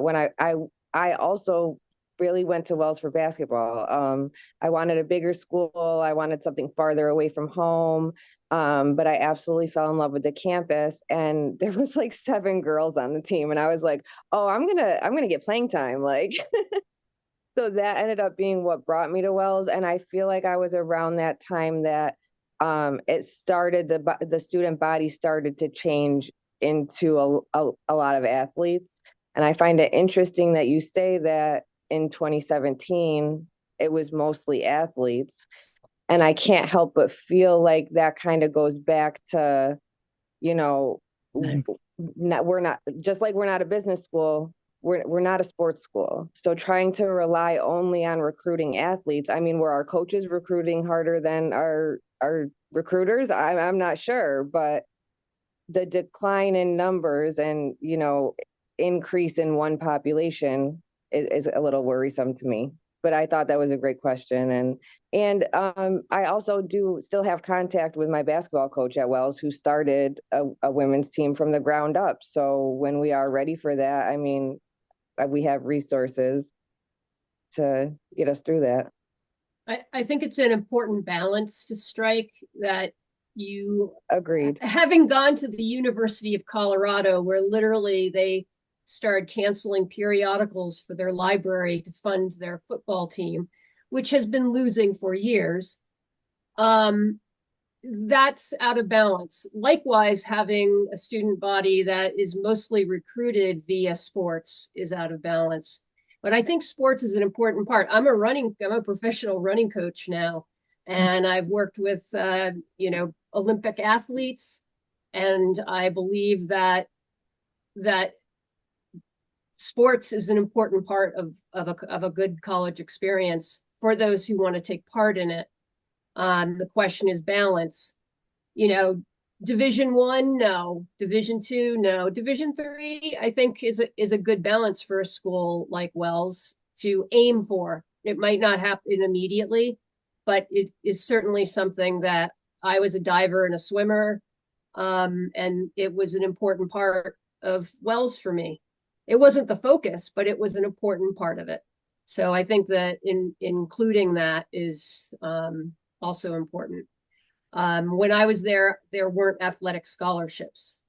when I also really went to Wells for basketball. I wanted a bigger school. I wanted something farther away from home. But I absolutely fell in love with the campus, and there was like 7 girls on the team, and I was like, oh, I'm gonna get playing time. Like, so that ended up being what brought me to Wells. And I feel like I was around that time that it started, the student body started to change into a lot of athletes. And I find it interesting that you say that in 2017 it was mostly athletes, and I can't help but feel like that kind of goes back to, you know, we're not, just like we're not a business school, we're not a sports school. So trying to rely only on recruiting athletes, I mean, were our coaches recruiting harder than our recruiters? I'm not sure, but the decline in numbers and, increase in one population is a little worrisome to me. But I thought that was a great question. And I also do still have contact with my basketball coach at Wells, who started a women's team from the ground up. So when we are ready for that, I mean, we have resources to get us through that. I think it's an important balance to strike, that you, agreed, having gone to the University of Colorado, where literally they started canceling periodicals for their library to fund their football team, which has been losing for years. That's out of balance. Likewise, having a student body that is mostly recruited via sports is out of balance. But I think sports is an important part. I'm a professional running coach now, and I've worked with, Olympic athletes, and I believe that sports is an important part of a good college experience for those who want to take part in it. The question is balance. Division 1, no. Division 2, no. Division 3, I think is a good balance for a school like Wells to aim for. It might not happen immediately, but it is certainly something that I was a diver and a swimmer, and it was an important part of Wells for me. It wasn't the focus, but it was an important part of it. So I think that including that is also important. When I was there weren't athletic scholarships.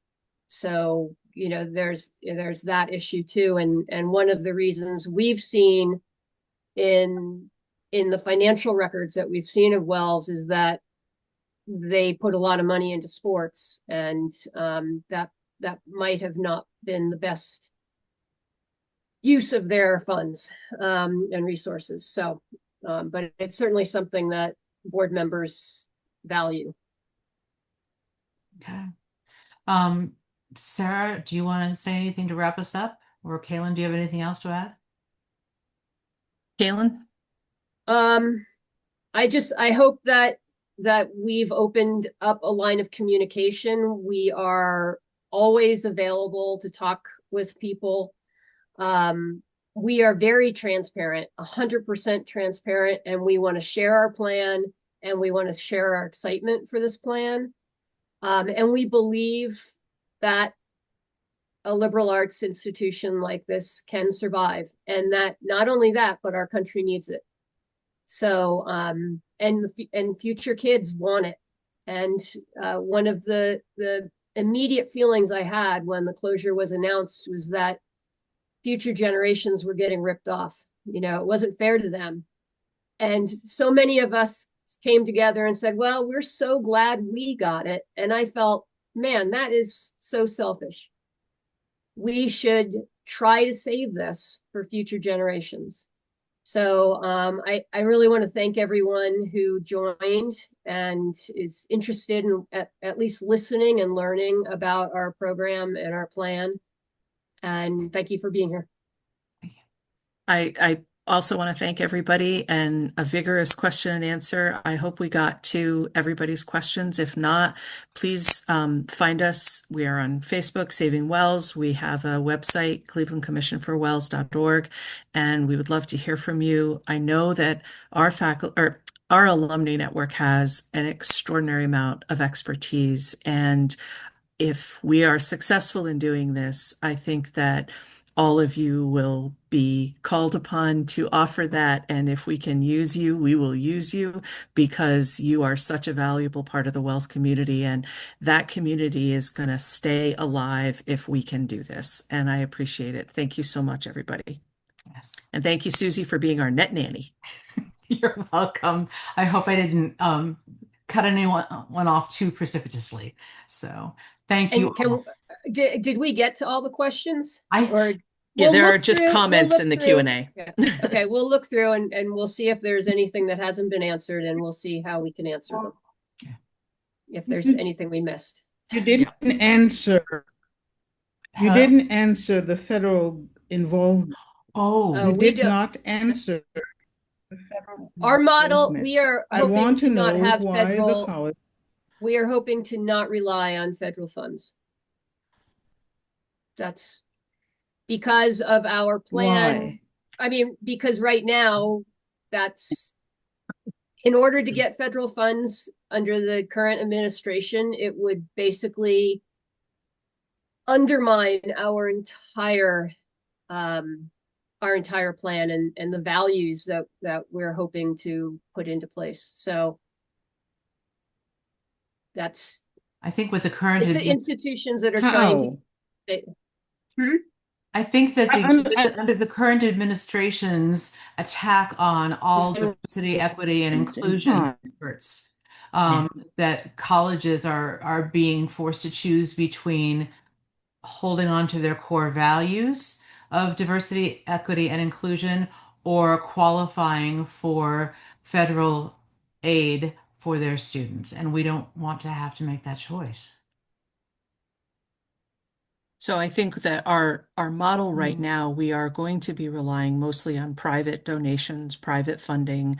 So, there's that issue too. And one of the reasons we've seen in the financial records that we've seen of Wells is that they put a lot of money into sports, and that might have not been the best use of their funds and resources. So, but it's certainly something that board members value. Okay. Sarah, do you want to say anything to wrap us up? Or Kaylin, do you have anything else to add? Kaylin? I hope that we've opened up a line of communication. We are always available to talk with people. We are very transparent, 100% transparent, and we want to share our plan, and we want to share our excitement for this plan. And we believe that a liberal arts institution like this can survive, and that not only that, but our country needs it. So, and future kids want it. And one of the immediate feelings I had when the closure was announced was that future generations were getting ripped off. It wasn't fair to them. And so many of us came together and said, well, we're so glad we got it. And I felt, man, that is so selfish. We should try to save this for future generations. So I really want to thank everyone who joined and is interested in at least listening and learning about our program and our plan. And thank you for being here. I also want to thank everybody, and a vigorous question and answer. I hope we got to everybody's questions. If not, please find us. We are on Facebook, Saving Wells. We have a website, clevelandcommissionforwells.org, and we would love to hear from you. I know that our faculty or our alumni network has an extraordinary amount of expertise, and if we are successful in doing this, I think that all of you will be called upon to offer that. And if we can use you, we will use you, because you are such a valuable part of the Wells community. And that community is going to stay alive if we can do this. And I appreciate it. Thank you so much, everybody. Yes. And thank you, Susie, for being our net nanny. You're welcome. I hope I didn't cut anyone off too precipitously. So thank you. Did we get to all the questions? There are just comments in the Q&A. Yeah. Okay, we'll look through and we'll see if there's anything that hasn't been answered, and we'll see how we can answer them. Yeah. If there's anything we missed. You didn't answer. You didn't answer the federal involvement. Oh, you did not answer the federal our model. involvement. We are I hoping want to not know have why federal. the college. We are hoping to not rely on federal funds. That's because of our plan. Why? I mean, because right now, that's in order to get federal funds under the current administration, it would basically undermine our entire plan and the values that we're hoping to put into place. So that's, I think with the current it's the institutions that are trying to. I think that under the current administration's attack on all diversity, equity, and inclusion efforts, that colleges are being forced to choose between holding on to their core values of diversity, equity, and inclusion, or qualifying for federal aid for their students. And we don't want to have to make that choice. So I think that our model right now, we are going to be relying mostly on private donations, private funding,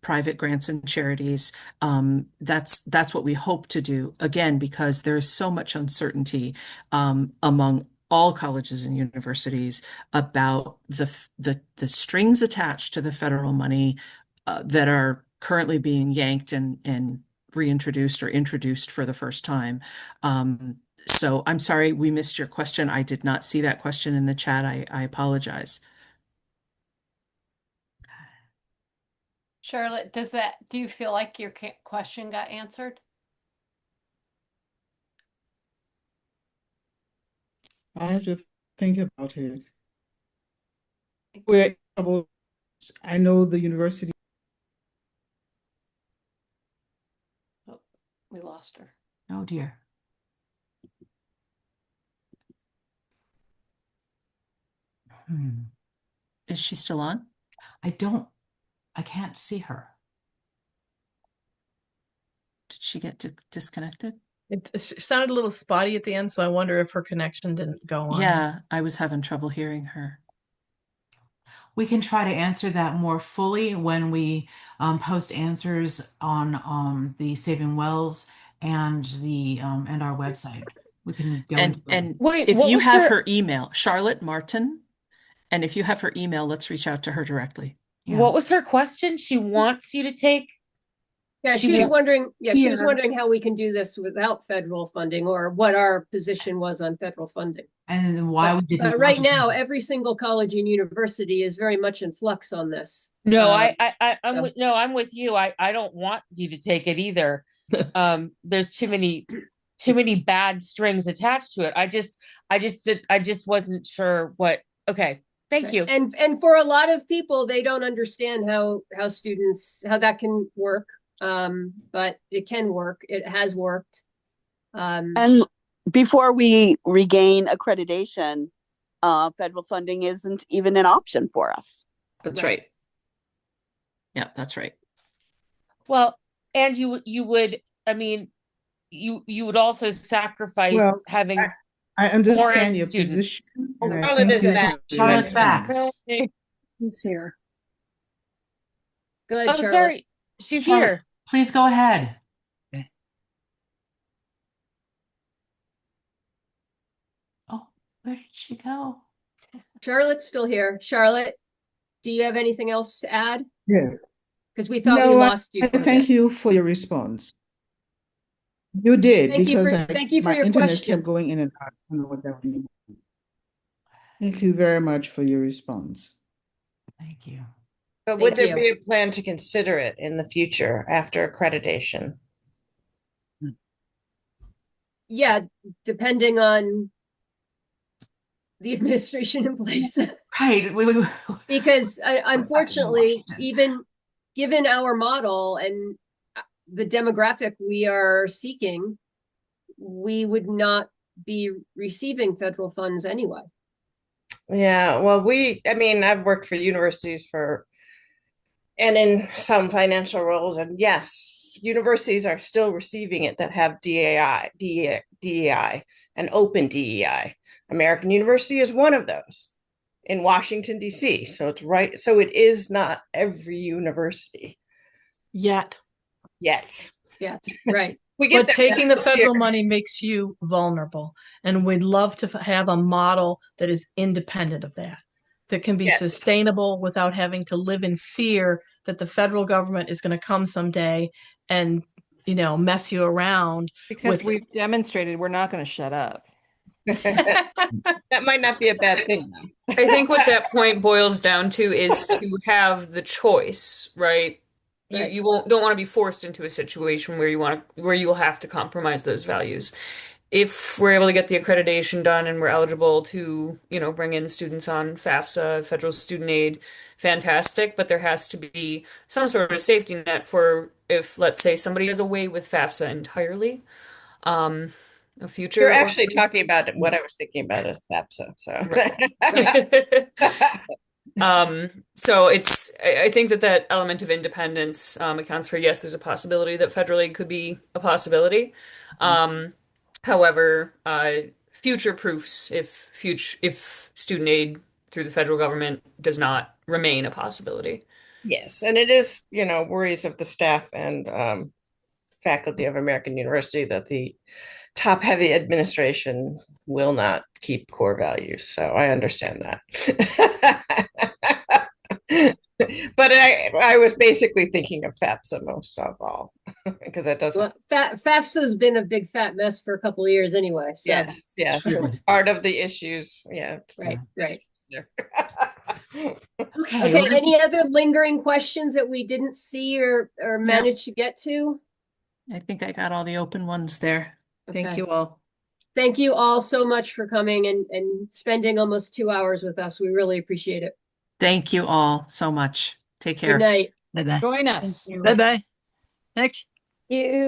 private grants and charities. That's what we hope to do, again, because there is so much uncertainty among all colleges and universities about the strings attached to the federal money that are currently being yanked and reintroduced or introduced for the first time. So I'm sorry we missed your question. I did not see that question in the chat. I apologize. Charlotte, do you feel like your question got answered? I have to think about it. We're able, I know the university. Oh, we lost her. Oh dear. Is she still on? I can't see her. Did she get disconnected? It sounded a little spotty at the end, so I wonder if her connection didn't go on. Yeah, I was having trouble hearing her. We can try to answer that more fully when we post answers on the Saving Wells and and our website. We can go And Wait, if you have her email, Charlotte Martin, and if you have her email, let's reach out to her directly. What was her question? She wants you to take. Yeah, she was wondering. Yeah, she was wondering how we can do this without federal funding, or what our position was on federal funding, and why we didn't. Right now, every single college and university is very much in flux on this. No, I'm with you. I don't want you to take it either. There's too many bad strings attached to it. I just wasn't sure what. Okay, thank you. And for a lot of people, they don't understand how that can work. But it can work. It has worked. And before we regain accreditation, federal funding isn't even an option for us. That's right. Yeah, that's right. Well, and you would, I mean, you would also sacrifice having I understand your students. position. Charlotte is back. Charlotte's back. He's here. Good. Oh, sorry. She's here. Please go ahead. Oh, where did she go? Charlotte's still here. Charlotte, do you have anything else to add? Yeah. Because we thought we lost you. Thank you for your response. You did, thank because you for my your internet question. kept going in and out. I don't know what that means. Thank you very much for your response. Thank you. But would there be a plan to consider it in the future after accreditation? Yeah, depending on the administration in place. Right. Because unfortunately, even given our model and the demographic we are seeking, we would not be receiving federal funds anyway. Yeah, well, I mean, I've worked for universities and in some financial roles, and yes, universities are still receiving it that have DEI, and open DEI. American University is one of those in Washington, D.C. So it's right. So it is not every university. Yet. Yes, right. But taking the federal money makes you vulnerable. And we'd love to have a model that is independent of that can be sustainable without having to live in fear that the federal government is going to come someday and, mess you around. Because we've demonstrated we're not going to shut up. That might not be a bad thing, though. I think what that point boils down to is to have the choice, right? You don't want to be forced into a situation where you will have to compromise those values. If we're able to get the accreditation done and we're eligible to, bring in students on FAFSA, federal student aid, fantastic, but there has to be some sort of safety net for if, let's say, somebody does away with FAFSA entirely. a future. You're actually talking about what I was thinking about as FAFSA. So, So I think that element of independence accounts for, yes, there's a possibility that federal aid could be a possibility. Um, However, future proofs if student aid through the federal government does not remain a possibility. yes, and it is, worries of the staff and faculty of American University that the top-heavy administration will not keep core values. So I understand that. But I was basically thinking of FAFSA most of all, because that doesn't. Well, FAFSA's been a big fat mess for a couple of years anyway. So Yes, it's part of the issues. Yeah, right. Okay. Okay. Any other lingering questions that we didn't see or managed to get to? I think I got all the open ones there. Thank Okay. you all. Thank you all so much for coming and spending almost 2 hours with us. We really appreciate it. Thank you all so much. Take care. Good night. Bye bye. Join us. Bye bye. Thanks. You